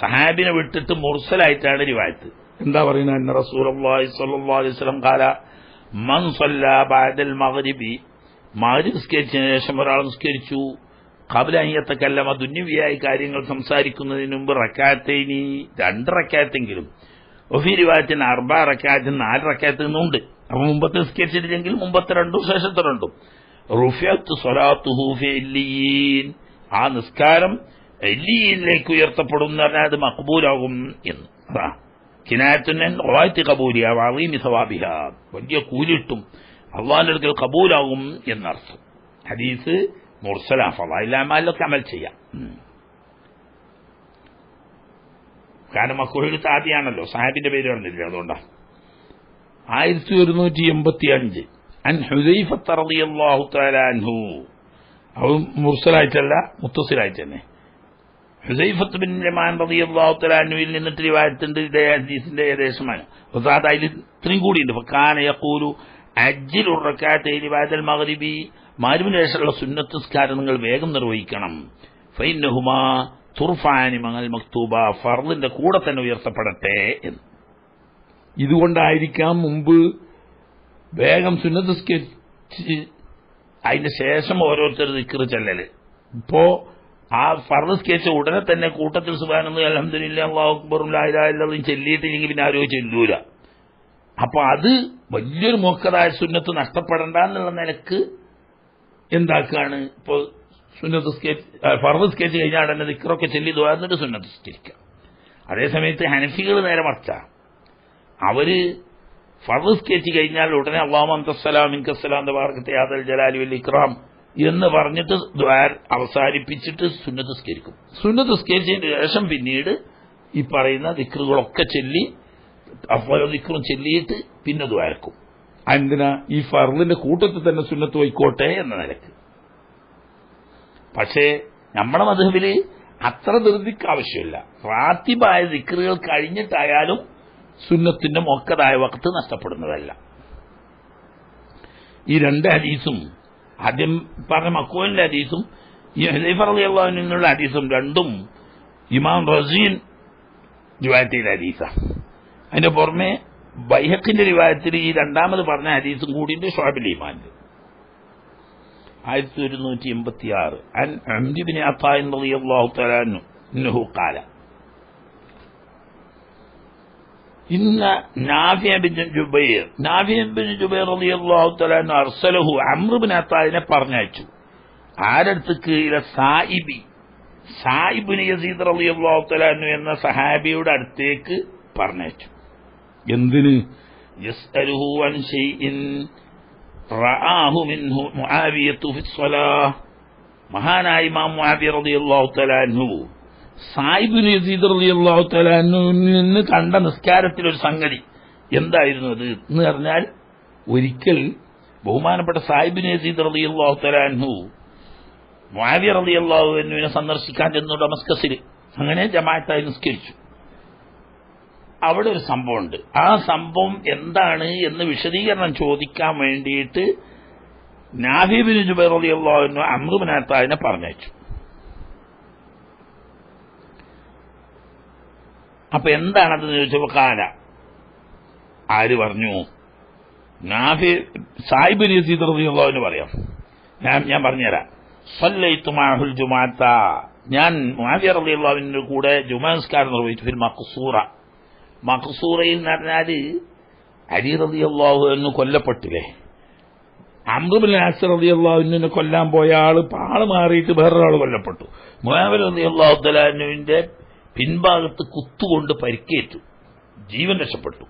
സഹാബിനെ വിട്ടിട്ട് മുർസലായിട്ടാണ് റിവായത്ത്. എന്താ പറയുന്നത്? അന്ന റസൂലുള്ളാഹി സ്വല്ലല്ലാഹു അലൈഹി വസല്ലം ഖാല മൻ സല്ലാ ബഅദൽ മഗ്രിബി. മഗ്രിബ് നിസ്കരിച്ചതിന് ശേഷം ഒരാൾ നിസ്കരിച്ചു ഖബ്ല അൻ യതകല്ലമ, ദുന്യവിയായ കാര്യങ്ങൾ സംസാരിക്കുന്നതിന് മുമ്പ് റക്അത്തൈനി 2 റക്അത്തെങ്കിലും, വഫീ റിവായത്തിൻ 4 റക്അത്ത് 4 റക്അത്ത് എന്നുണ്ട്. അപ്പൊ മുമ്പത്തെ നിസ്കരിച്ചിട്ടില്ലെങ്കിൽ മുമ്പത്തെ 2 ശേഷത്തെ 2. റുഫിഅത്ത് സ്വലാത്തുഹു ഫി ഇല്ലിയീൻ. ആ നിസ്കാരം ഇല്ലിയീനിലേക്ക് ഉയർത്തപ്പെടും എന്ന് പറഞ്ഞാൽ അത് മഖ്ബൂലാകും എന്ന്. കിനായത്തുൻ ഖവാത്തി ഖബൂലിഹ വഅളീമി സവാബിഹ. വലിയ കൂലിട്ടും അല്ലാഹുവിന്റെ അടുക്കൽ ഖബൂലാകും എന്നർത്ഥം. ഹദീസ് മുർസല. ഫളായിൽ അമാലിലൊക്കെ അമൽ ചെയ്യാം. കാരണം മക്ഹൂൽ താബിയാണല്ലോ, സാഹിബിന്റെ പേര് പറഞ്ഞില്ല, അതുകൊണ്ടാണ്. 1185 അൻ ഹുദൈഫ റളിയല്ലാഹു തആല അൻഹു. അത് മുർസലായിട്ടല്ല, മുത്തസിലായിട്ട് തന്നെ. ഹുദൈഫത്ത് ബിൻ യമാൻ റളിയല്ലാഹു തആല അൻഹുവിൽ നിന്നിട്ട് റിവായത്തുണ്ട്. ഇതേ ഹദീസിന്റെ ഏകദേശമാണ്. അതിൽ ഇത്രയും കൂടിയുണ്ട്. ഫകാന യഖൂലു അജ്ജിലു റകഅത്തൈനി ബഅദൽ മഗ്രിബി. മഗ്രിബിന് ശേഷമുള്ള സുന്നത്ത് നിസ്കാരം നിങ്ങൾ വേഗം നിർവഹിക്കണം. ഫഇന്നഹുമാ തുർഫഅനി മഅൽ മക്തൂബ. ഫർളിന്റെ കൂടെ തന്നെ ഉയർത്തപ്പെടട്ടെ എന്ന്. ഇതുകൊണ്ടായിരിക്കാം മുമ്പ് വേഗം സുന്നത്ത് നിസ്കരിച്ച് അതിന് ശേഷം ഓരോരുത്തർ ദിക്ർ ചെല്ലല്. ഇപ്പോ ആ ഫർദ് നിസ്കരിച്ച ഉടനെ തന്നെ കൂട്ടത്തിൽ സുബ്ഹാനല്ലാഹി അൽഹംദുലില്ലാഹി അല്ലാഹു അക്ബർ ലാ ഇലാഹ ഇല്ലല്ലാഹ് ചെല്ലിയിട്ടില്ലെങ്കിൽ പിന്നെ ആരോ ചെല്ലൂല. അപ്പൊ അത് വലിയൊരു മുഅക്കദായ സുന്നത്ത് നഷ്ടപ്പെടണ്ട എന്നുള്ള നിലക്ക് എന്താക്കുകയാണ്, ഇപ്പൊ സുന്നത്ത് ഫർദ് നിസ്കരിച്ച് കഴിഞ്ഞാൽ തന്നെ ദിക്റൊക്കെ ചെല്ലി ദുആ എന്നിട്ട് സുന്നത്ത് നിസ്കരിക്കാം. അതേസമയത്ത് ഹനഫികൾ നേരെ മറിച്ചാ. അവര് ഫർദ് സ്കെച്ച് കഴിഞ്ഞാൽ ഉടനെ അല്ലാഹു അൻതസ്സലാം മിൻകസ്സലാം തബാറകത യാദൽ ജലാലി വൽ ഇക്റാം എന്ന് പറഞ്ഞിട്ട് ദുആ അവസാനിപ്പിച്ചിട്ട് സുന്നത്ത് സ്കരിക്കും. സുന്നത്ത് സ്കരിച്ചതിന് ശേഷം പിന്നീട് ഈ പറയുന്ന ദിക്റുകളൊക്കെ ചൊല്ലി അഫ്ളൽ ദിക്റും ചൊല്ലിയിട്ട് പിന്നെ ദുആർക്കും. എന്തിനാ? ഈ ഫർദിന്റെ കൂട്ടത്തിൽ തന്നെ സുന്നത്ത് പോയിക്കോട്ടെ എന്ന നിലക്ക്. പക്ഷേ നമ്മുടെ മദ്ഹബില് അത്ര ധൃതിക്ക് ആവശ്യമില്ല. റാത്തിബായ ദിക്റുകൾ കഴിഞ്ഞിട്ടായാലും സുന്നത്തിന്റെ മൊക്കതായ വഖത്ത് നഷ്ടപ്പെടുന്നതല്ല. ഈ രണ്ട് ഹദീസും, ആദ്യം പറഞ്ഞ മക്കൂലിന്റെ ഹദീസും ഈ ഹുദൈഫ റളിയല്ലാഹു അൻഹു നിന്നുള്ള ഹദീസും രണ്ടും ഇമാം റസീൻ റിവായത്ത് ചെയ്ത ഹദീസാണ്. അതിന്റെ പുറമെ ബൈഹഖിന്റെ റിവായത്തിൽ ഈ രണ്ടാമത് പറഞ്ഞ ഹദീസും കൂടിയിട്ട് ശുഅബുൽ ഈമാനിൽ 1186 അൻ അംർ ഇബ്നു അത്താഇ റളിയല്ലാഹു തആല അൻഹു ഖാല ഇന്ന നാഫിഅ ബിൻ ജുബൈർ റളിയല്ലാഹു തആല അൻഹു അർസലഹു അംർ ഇബ്നു അത്താഇനെ പറഞ്ഞയച്ചു. ആരടുത്തേക്ക്? ഇല സായിബ് യസീദ് റളിയല്ലാഹു തആല അൻഹു എന്ന സഹാബിയുടെ അടുത്തേക്ക് പറഞ്ഞയച്ചു. എന്തിന്? യസ്അലുഹു അൻ ശൈഇൻ റആഹു മിൻഹു മുആവിയത്തു ഫി സ്വലാഹ്. മഹാനായ ഇമാം മുആവിയ റളിയല്ലാഹു തആല അൻഹു സായിബ് യസീദ് റളിയല്ലാഹു തആല അൻഹുവിൽ നിന്ന് കണ്ട നിസ്കാരത്തിൽ ഒരു സംഗതി എന്തായിരുന്നു അത് എന്ന് പറഞ്ഞാൽ, ഒരിക്കൽ ബഹുമാനപ്പെട്ട സായിബ് യസീദ് റളിയല്ലാഹു തആല അൻഹു മുആവിയ റളിയല്ലാഹു അൻഹുവിനെ സന്ദർശിക്കാൻ ചെന്നു ഡമസ്കസിൽ. അങ്ങനെ ജമാഅത്തായി നിസ്കരിച്ചു. അവിടെ ഒരു സംഭവമുണ്ട്. ആ സംഭവം എന്താണ് എന്ന് വിശദീകരണം ചോദിക്കാൻ വേണ്ടിയിട്ട് നാഫി ബിൻ ജുബൈർ റളിയല്ലാഹു അൻഹു അംർ ഇബ്നു അത്താഇനെ പറഞ്ഞയച്ചു. അപ്പൊ എന്താണതെന്ന് ചോദിച്ചപ്പോ കാല ആര് പറഞ്ഞു? നാഫി സായിബ് യസീദ് റളിയല്ലാഹു അൻഹു പറയാം. ഞാൻ പറഞ്ഞുതരാം. സല്ലൈതു മഅഹുൽ ജുമുഅത്ത, ഞാൻ മുആവിയ റളിയല്ലാഹു അൻഹുവിന്റെ കൂടെ ജുമുഅ നിസ്കാരം നിർവഹിച്ചു. ഫിൽ മഖ്സൂറ, മഖ്സൂറയിൽ എന്ന് പറഞ്ഞാല് അലി റളിയല്ലാഹു അൻഹു കൊല്ലപ്പെട്ടില്ലേ? അംർ ഇബ്നു അസ് റളിയല്ലാഹു അൻഹുവിനെ കൊല്ലാൻ പോയ ആള് മാറിയിട്ട് വേറൊരാൾ കൊല്ലപ്പെട്ടു. മുആവിയ റളിയല്ലാഹു തആല അൻഹുവിന്റെ പിൻഭാഗത്ത് കുത്തുകൊണ്ട് പരിക്കേറ്റു, ജീവൻ രക്ഷപ്പെട്ടു.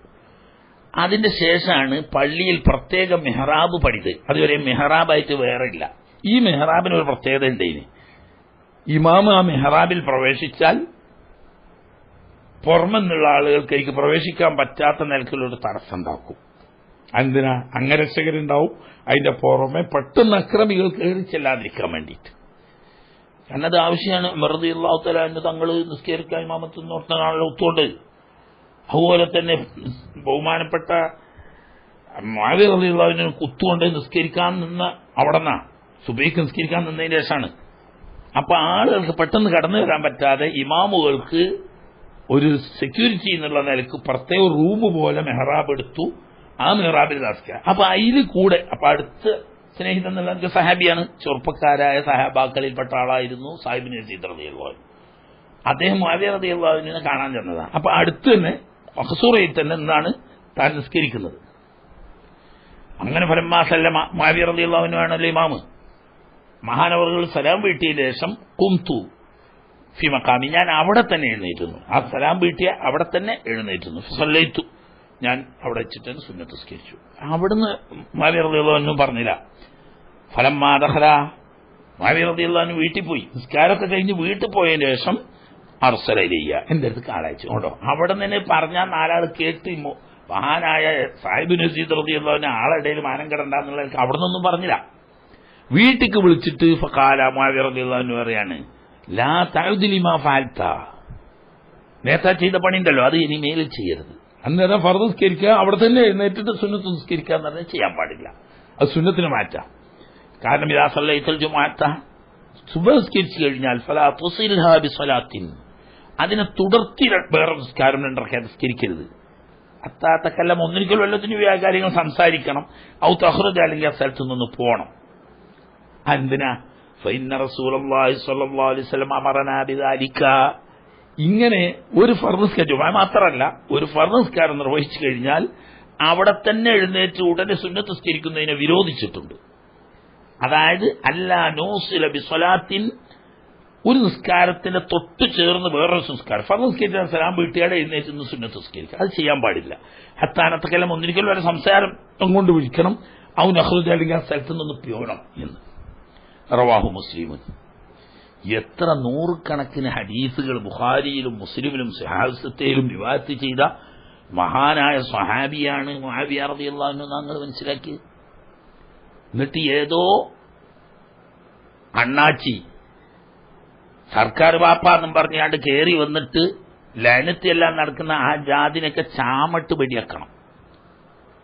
അതിന്റെ ശേഷമാണ് പള്ളിയിൽ പ്രത്യേക മെഹ്റാബ് പണിത്. അതുവരെ മെഹ്റാബായിട്ട് വേറെ ഇല്ല. ഈ മെഹ്റാബിന് ഒരു പ്രത്യേകത ഉണ്ടായിന്. ഇമാം ആ മെഹ്റാബിൽ പ്രവേശിച്ചാൽ പുറമെന്നുള്ള ആളുകൾക്ക് എനിക്ക് പ്രവേശിക്കാൻ പറ്റാത്ത നിലയ്ക്കുള്ളൊരു തടസ്സം ഉണ്ടാക്കും. എന്തിനാ? അംഗരക്ഷകരുണ്ടാവും. അതിന്റെ പുറമെ പെട്ടെന്ന് അക്രമികൾ കയറി ചെല്ലാതിരിക്കാൻ വേണ്ടിയിട്ട്. എന്നത് ആവശ്യമാണ്. റളിയല്ലാഹു തആല അൻഹു തങ്ങൾ നിസ്കരിക്കാൻ ഇമാമത്ത് നോർത്തനാണല്ലോ ഒത്തുകൊണ്ട്. അതുപോലെ തന്നെ ബഹുമാനപ്പെട്ട മുആവിയ റളിയല്ലാഹു അൻഹു കുത്തുകൊണ്ട് നിസ്കരിക്കാൻ നിന്ന അവിടെ നിന്നാ സുബൈക്ക് നിസ്കരിക്കാൻ നിന്നതിന് ശേഷമാണ്. അപ്പൊ ആളുകൾക്ക് പെട്ടെന്ന് കടന്നു വരാൻ പറ്റാതെ ഇമാമുകൾക്ക് ഒരു സെക്യൂരിറ്റി എന്നുള്ള നിലക്ക് പ്രത്യേക റൂം പോലെ മെഹ്റാബ് എടുത്തു. ആ മെഹ്റാബിൽ താമസിക്കുക. അപ്പൊ അതിൽ കൂടെ അപ്പൊ അടുത്ത സ്നേഹിതൻ എന്നുള്ള സഹാബിയാണ്. ചെറുപ്പക്കാരായ സഹാബാക്കളിൽപ്പെട്ട ആളായിരുന്നു സായിബ് യസീദ് റളിയല്ലാഹു അൻഹു. അദ്ദേഹം മുആവിയ റളിയല്ലാഹു അൻഹുവിനെ കാണാൻ ചെന്നതാണ്. അപ്പൊ അടുത്ത് തന്നെ മഖ്സൂറയിൽ തന്നെ എന്താണ് താൻ നിസ്കരിക്കുന്നത്. അങ്ങനെ ഫലമ്മാ സല്ലമ, മുആവിയ റളിയല്ലാഹു അൻഹു ആണല്ലോ ഇമാമ്. മഹാനവറുകൾ സലാം വീട്ടിയതിനു ശേഷം ഖുംതു ഫി മഖാമി, ഞാൻ അവിടെ തന്നെ എഴുന്നേറ്റുന്നു. ആ സലാം വീട്ടിയ അവിടെ തന്നെ എഴുന്നേറ്റുന്നു. സല്ലൈതു, ഞാൻ അവിടെ വെച്ചിട്ട് സുന്നത്ത് നിസ്കരിച്ചു. അവിടുന്ന് മുആവിയ റളിയല്ലാഹു അൻഹു പറഞ്ഞില്ല. ഫലമ്മാ ദഖല, മുആവിയ റളിയല്ലാഹു അൻഹു വീട്ടിൽ പോയി. നിസ്കാരമൊക്കെ കഴിഞ്ഞ് വീട്ടിൽ പോയതിനു ശേഷം അർസല ഇലയ്യ, എന്റെ അടുത്ത് ആളയച്ചു. കേട്ടോ, അവിടെ നിന്ന് പറഞ്ഞാൽ നാലാൾ കേട്ട് മഹാനായ സായിബ് യസീദ് റളിയല്ലാഹു അൻഹു ആളിടയിൽ മാനം കെടണ്ടെന്നുള്ള അവിടെ നിന്നൊന്നും പറഞ്ഞില്ല. വീട്ടിക്ക് വിളിച്ചിട്ട് ഫഖാല, മുആവിയ റളിയല്ലാഹു അൻഹു പറയാണ്, ലാ തഅദ് ലിമാ ഫഅൽത, നേരത്തെ ചെയ്ത പണി ഉണ്ടല്ലോ അത് ഇനി മേലിൽ ചെയ്യരുത്. അന്നേരം ഫർദ് നിസ്കരിക്കുക, അവിടെ തന്നെ എഴുന്നേറ്റിട്ട് സുന്നത്ത് നിസ്കരിക്കുക എന്ന് പറഞ്ഞാൽ ചെയ്യാൻ പാടില്ല. അത് സുന്നത്തിന് മാറ്റാം. കാരണം ഇദാ സല്ലൈതൽ ജുമുഅത്ത, സുബ്ഹ് നിസ്കരിച്ചു കഴിഞ്ഞാൽ ഫലാ തുസിൽഹാ ബിസ്വലാത്തിൻ, അതിനെ തുടർത്തി വേറെ നിസ്കാരം രണ്ടരക്കാ നിസ്കരിക്കരുത്. അത്താത്തക്കെല്ലാം ഒന്നിരിക്കൽ വല്ലത്തിനും കാര്യങ്ങൾ സംസാരിക്കണം. ഔ തഖ്റുജ, അല്ലെങ്കിൽ ആ സ്ഥലത്ത് നിന്ന് പോകണം. എന്തിനാ? ഫഇന്ന റസൂലുള്ളാഹി സ്വല്ലല്ലാഹു അലൈഹി വസല്ലം അമറനാ ബിദാലിക, ഇങ്ങനെ ഒരു ഫർദ് നിസ്കാരം മാത്രമല്ല, ഒരു ഫർദ് നിസ്കാരം നിർവഹിച്ചു കഴിഞ്ഞാൽ അവിടെ തന്നെ എഴുന്നേറ്റ് ഉടനെ സുന്നത്ത് നിസ്കരിക്കുന്നതിനെ വിരോധിച്ചിട്ടുണ്ട്. അതായത് അല്ലാ നൂസില ബിസ്വലാത്തിൻ, ഒരു നിസ്കാരത്തിന്റെ തൊട്ട് ചേർന്ന് വേറൊരു നിസ്കാരം ഫർദ് നിസ്കരിച്ചാൽ സലാം വീട്ടുകാരെ എഴുന്നേറ്റ് സുന്നത്ത് നിസ്കരിക്കുക. അത് ചെയ്യാൻ പാടില്ല. ഹത്താനത്തക്കെല്ലാം ഒന്നിരിക്കലും വരെ സംസാരം കൊണ്ട് വിളിക്കണം. ഔ നഖ്റുജ, അല്ലെങ്കിൽ ആ സ്ഥലത്ത് നിന്ന് പോകണം എന്ന്. റവാഹു മുസ്ലിമുൻ. എത്ര നൂറുകണക്കിന് ഹദീസുകൾ ബുഖാരിയിലും മുസ്ലിമിലും സഹാബത്തിലും റിവായത്ത് ചെയ്ത മഹാനായ സ്വഹാബിയാണ് മുആവിയ റളിയല്ലാഹു അൻഹു. ഞങ്ങൾ മനസ്സിലാക്കിയത്. എന്നിട്ട് ഏതോ അണ്ണാച്ചി സർക്കാർ വാപ്പാന്നും പറഞ്ഞാണ്ട് കയറി വന്നിട്ട് ലയനത്തെല്ലാം നടക്കുന്ന ആ ജാതിനൊക്കെ ചാമട്ട് വെടിയാക്കണം.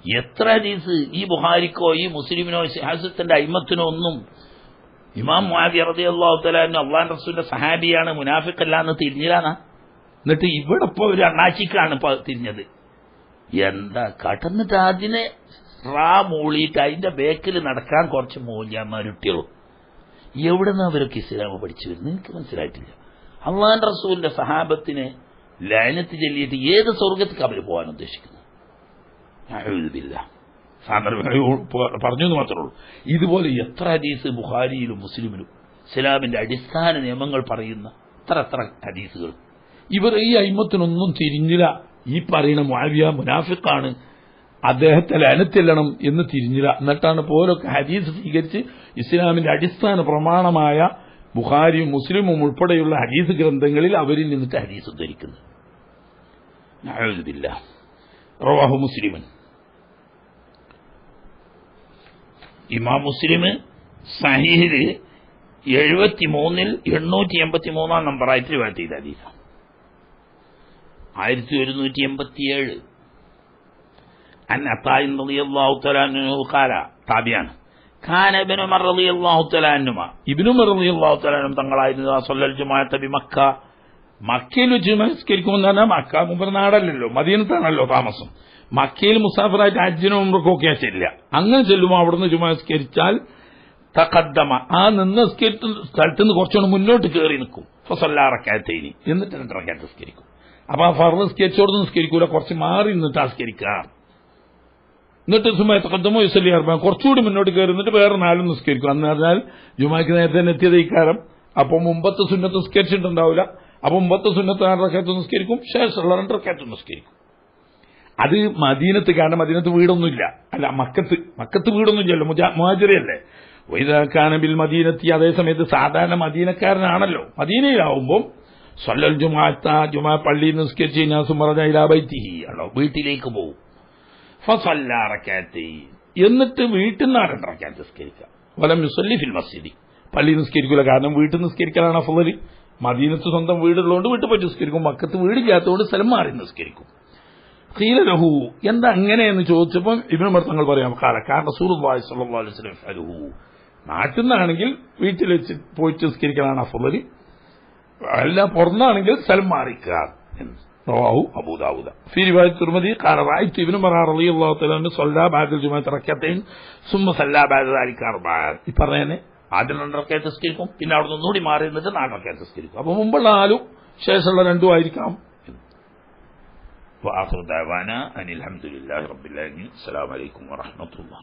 എത്ര ഹദീസ് ഈ ബുഖാരിക്കോ ഈ മുസ്ലിമിനോ സഹാബത്തിന്റെ അയിമത്തിനോ ഒന്നും ഇമാം മുആവിയ റളിയല്ലാഹു തആല അൻഹു അല്ലാഹുവിന്റെ റസൂലിന്റെ സഹാബിയാണ് മുനാഫിഖല്ല എന്ന് തിരിഞ്ഞില്ലാന്നാ. എന്നിട്ട് ഇവിടെ ഇപ്പോ ഒരു അണ്ണാച്ചിക്കാണ് ഇപ്പൊ തിരിഞ്ഞത്. എന്താ കടന്നിട്ട് അതിനെ മൂളിയിട്ട് അതിന്റെ ബേക്കിൽ നടക്കാൻ കുറച്ച് മൂല്യന്മാരുട്ടിയുള്ളൂ. എവിടെ നിന്ന് അവരൊക്കെ ഇസ്ലാം പഠിച്ചു വരുന്നത് എനിക്ക് മനസ്സിലായിട്ടില്ല. അല്ലാഹുവിന്റെ റസൂലിന്റെ സഹാബത്തിനെ ലഅനത്ത് ചൊല്ലിയിട്ട് ഏത് സ്വർഗത്തേക്ക് അവർ പോകാൻ ഉദ്ദേശിക്കുന്നു? പറഞ്ഞു എന്ന് മാത്രമേ ഉള്ളൂ. ഇതുപോലെ എത്ര ഹദീസ് ബുഖാരിയിലും മുസ്ലിമിലും ഇസ്ലാമിന്റെ അടിസ്ഥാന നിയമങ്ങൾ പറയുന്ന എത്ര ഹദീസുകൾ. ഇവർ ഈ അയിമത്തിനൊന്നും തിരിഞ്ഞില്ല. ഈ പറയുന്ന മുആവിയ മുനാഫിഖാണ്, അദ്ദേഹത്തെ ലഅനത്തില്ലണം എന്ന് തിരിഞ്ഞില്ല. എന്നിട്ടാണ് പോലൊക്കെ ഹദീസ് സ്വീകരിച്ച് ഇസ്ലാമിന്റെ അടിസ്ഥാന പ്രമാണമായ ബുഖാരിയും മുസ്ലിമും ഉൾപ്പെടെയുള്ള ഹദീസ് ഗ്രന്ഥങ്ങളിൽ അവരിൽ നിന്നിട്ട് ഹദീസ് ഉദ്ധരിക്കുന്നത്. നഅൂദുബില്ലാഹ്. റവാഹു മുസ്ലിമുൻ. ഇമാം മുസ്ലിം സഹീഹിൽ 73 883 നമ്പറായിട്ട് റിവായത്ത് ചെയ്ത ഹദീസാണ്. 1187 അൻ അത്താഇ റളിയല്ലാഹു തആല അൻഹു ഖാല താബിയാണ് കാന ഇബ്നു ഉമർ റളിയല്ലാഹു തആല അൻഹുമാ ഇബ്നു ഉമർ റളിയല്ലാഹു തആല അൻഹു തങ്ങളായിരുന്നു സല്ലൽ ജുമുഅത ബി മക്ക. മക്കയിൽ ജുമുഅ നിസ്കരിക്കുമെന്ന് പറഞ്ഞാൽ മക്ക മുമ്പ് നാടല്ലല്ലോ, മദീനത്താണല്ലോ താമസം. മക്കയിൽ മുസാഫിറായിട്ട് ഹജ്ജിനും ഉംറയ്ക്കൊക്കെ ചെല്ലുക. അങ്ങനെ ചെല്ലുമ്പോൾ അവിടുന്ന് ജുമുഅ നിസ്കരിച്ചാൽ തഖദ്ദമ, ആ നിന്ന് സ്ഥലത്ത് നിന്ന് കുറച്ചുകൂടെ മുന്നോട്ട് കയറി നിൽക്കും. ഫസല്ലാ റകഅത്തൈനി, എന്നിട്ട് 2 റകഅത്ത് നിസ്കരിക്കും. അപ്പൊ ആ ഫർദ് നിസ്കരിച്ചോട് നിസ്കരിക്കൂല, കുറച്ച് മാറി നിന്നിട്ട് നിസ്കരിക്കുക. എന്നിട്ട് സുമ തഖദ്ദമു യുസല്ലി അർബഅ, കുറച്ചുകൂടി മുന്നോട്ട് കയറി നിന്നിട്ട് വേറെ 4 നിസ്കരിക്കും. അന്ന് പറഞ്ഞാൽ ജുമുഅക്ക് നേരത്തെ തന്നെ എത്തിയത് ഇക്കാരം. അപ്പൊ മുമ്പത്തെ സുന്നത്ത് നിസ്കരിച്ചിട്ടുണ്ടാവില്ല. അപ്പൊ മുമ്പത്തെ സുന്നത്ത് 4 റകഅത്ത് നിസ്കരിക്കും, ശേഷമുള്ള 2 റകഅത്ത് നിസ്കരിക്കും. അത് മദീനത്ത്, കാരണം മദീനത്ത് വീടൊന്നുമില്ല. അല്ല, മക്കത്ത് വീടൊന്നുമില്ലല്ലോ, മുഹാജിറയല്ലേ. വൈദാക്കാനബിൽ മദീനത്തി, അതേസമയത്ത് സാധാരണ മദീനക്കാരനാണല്ലോ. മദീനയിലാവുമ്പം സല്ലൽ ജുമുഅത്ത, ജുമുഅ പള്ളിയിൽ നിസ്കരിച്ച് കഴിഞ്ഞാൽ സുമറജ ഇലാ ബൈതിഹി, ആണോ വീട്ടിലേക്ക് പോകും. ഫസല്ലാ റകഅത്തൈൻ, എന്നിട്ട് വീട്ടിൽ നിന്ന് 2 റകഅത്ത് നിസ്കരിക്കുക. വലം യുസല്ലി ഫിൽ മസ്ജിദി, പള്ളി നിസ്കരിക്കില്ല, കാരണം വീട്ടിൽ നിസ്കരിക്കലാണ് അഫ്ളൽ. മദീനത്ത് സ്വന്തം വീടുള്ളതുകൊണ്ട് വീട്ടിൽ പോയി നിസ്കരിക്കും, മക്കത്ത് വീടില്ലാത്തതുകൊണ്ട് സ്ഥലം മാറി നിസ്കരിക്കും. ഖീല ലഹു, എന്താ അങ്ങനെയെന്ന് ചോദിച്ചപ്പോൾ ഇബ്നു ഉമർ തങ്ങൾ പറയാം, കാരണം റസൂലുള്ളാഹി സ്വല്ലല്ലാഹു അലൈഹി വസല്ലം ഫഅലുഹു, നാട്ടിൽ നിന്നാണെങ്കിൽ വീട്ടിൽ വെച്ച് പോയിട്ട് നിസ്കരിക്കലാണ് അഫ്ളൽ, അല്ല പുറന്നാണെങ്കിൽ സ്ഥലം മാറിക്കുക. റവാഹു അബൂ ദാവൂദ്. ഫീ റിവായത്ത് തിർമിദി ഖാല റഅയ്തു ഇബ്നു ഉമർ റളിയല്ലാഹു തആല അൻഹു സല്ലല്ലാ ബഅദൽ ജുമുഅത്തി റകഅത്തൈൻ സുമ്മ സല്ലല്ലാ ബഅദ ദാലിക അർബഅ. ഈ പറഞ്ഞേനെ ആദ്യം 2 റകഅത്ത് നിസ്കരിക്കും, പിന്നെ അവിടെ നിന്നുകൂടി മാറി നിന്നിട്ട് 4 റകഅത്ത് നിസ്കരിക്കും. അപ്പൊ മുമ്പുള്ള 4 ശേഷമുള്ള 2 ആയിരിക്കാം. وآخر دعوانا أن الحمد لله رب العالمين. السلام عليكم ورحمة الله.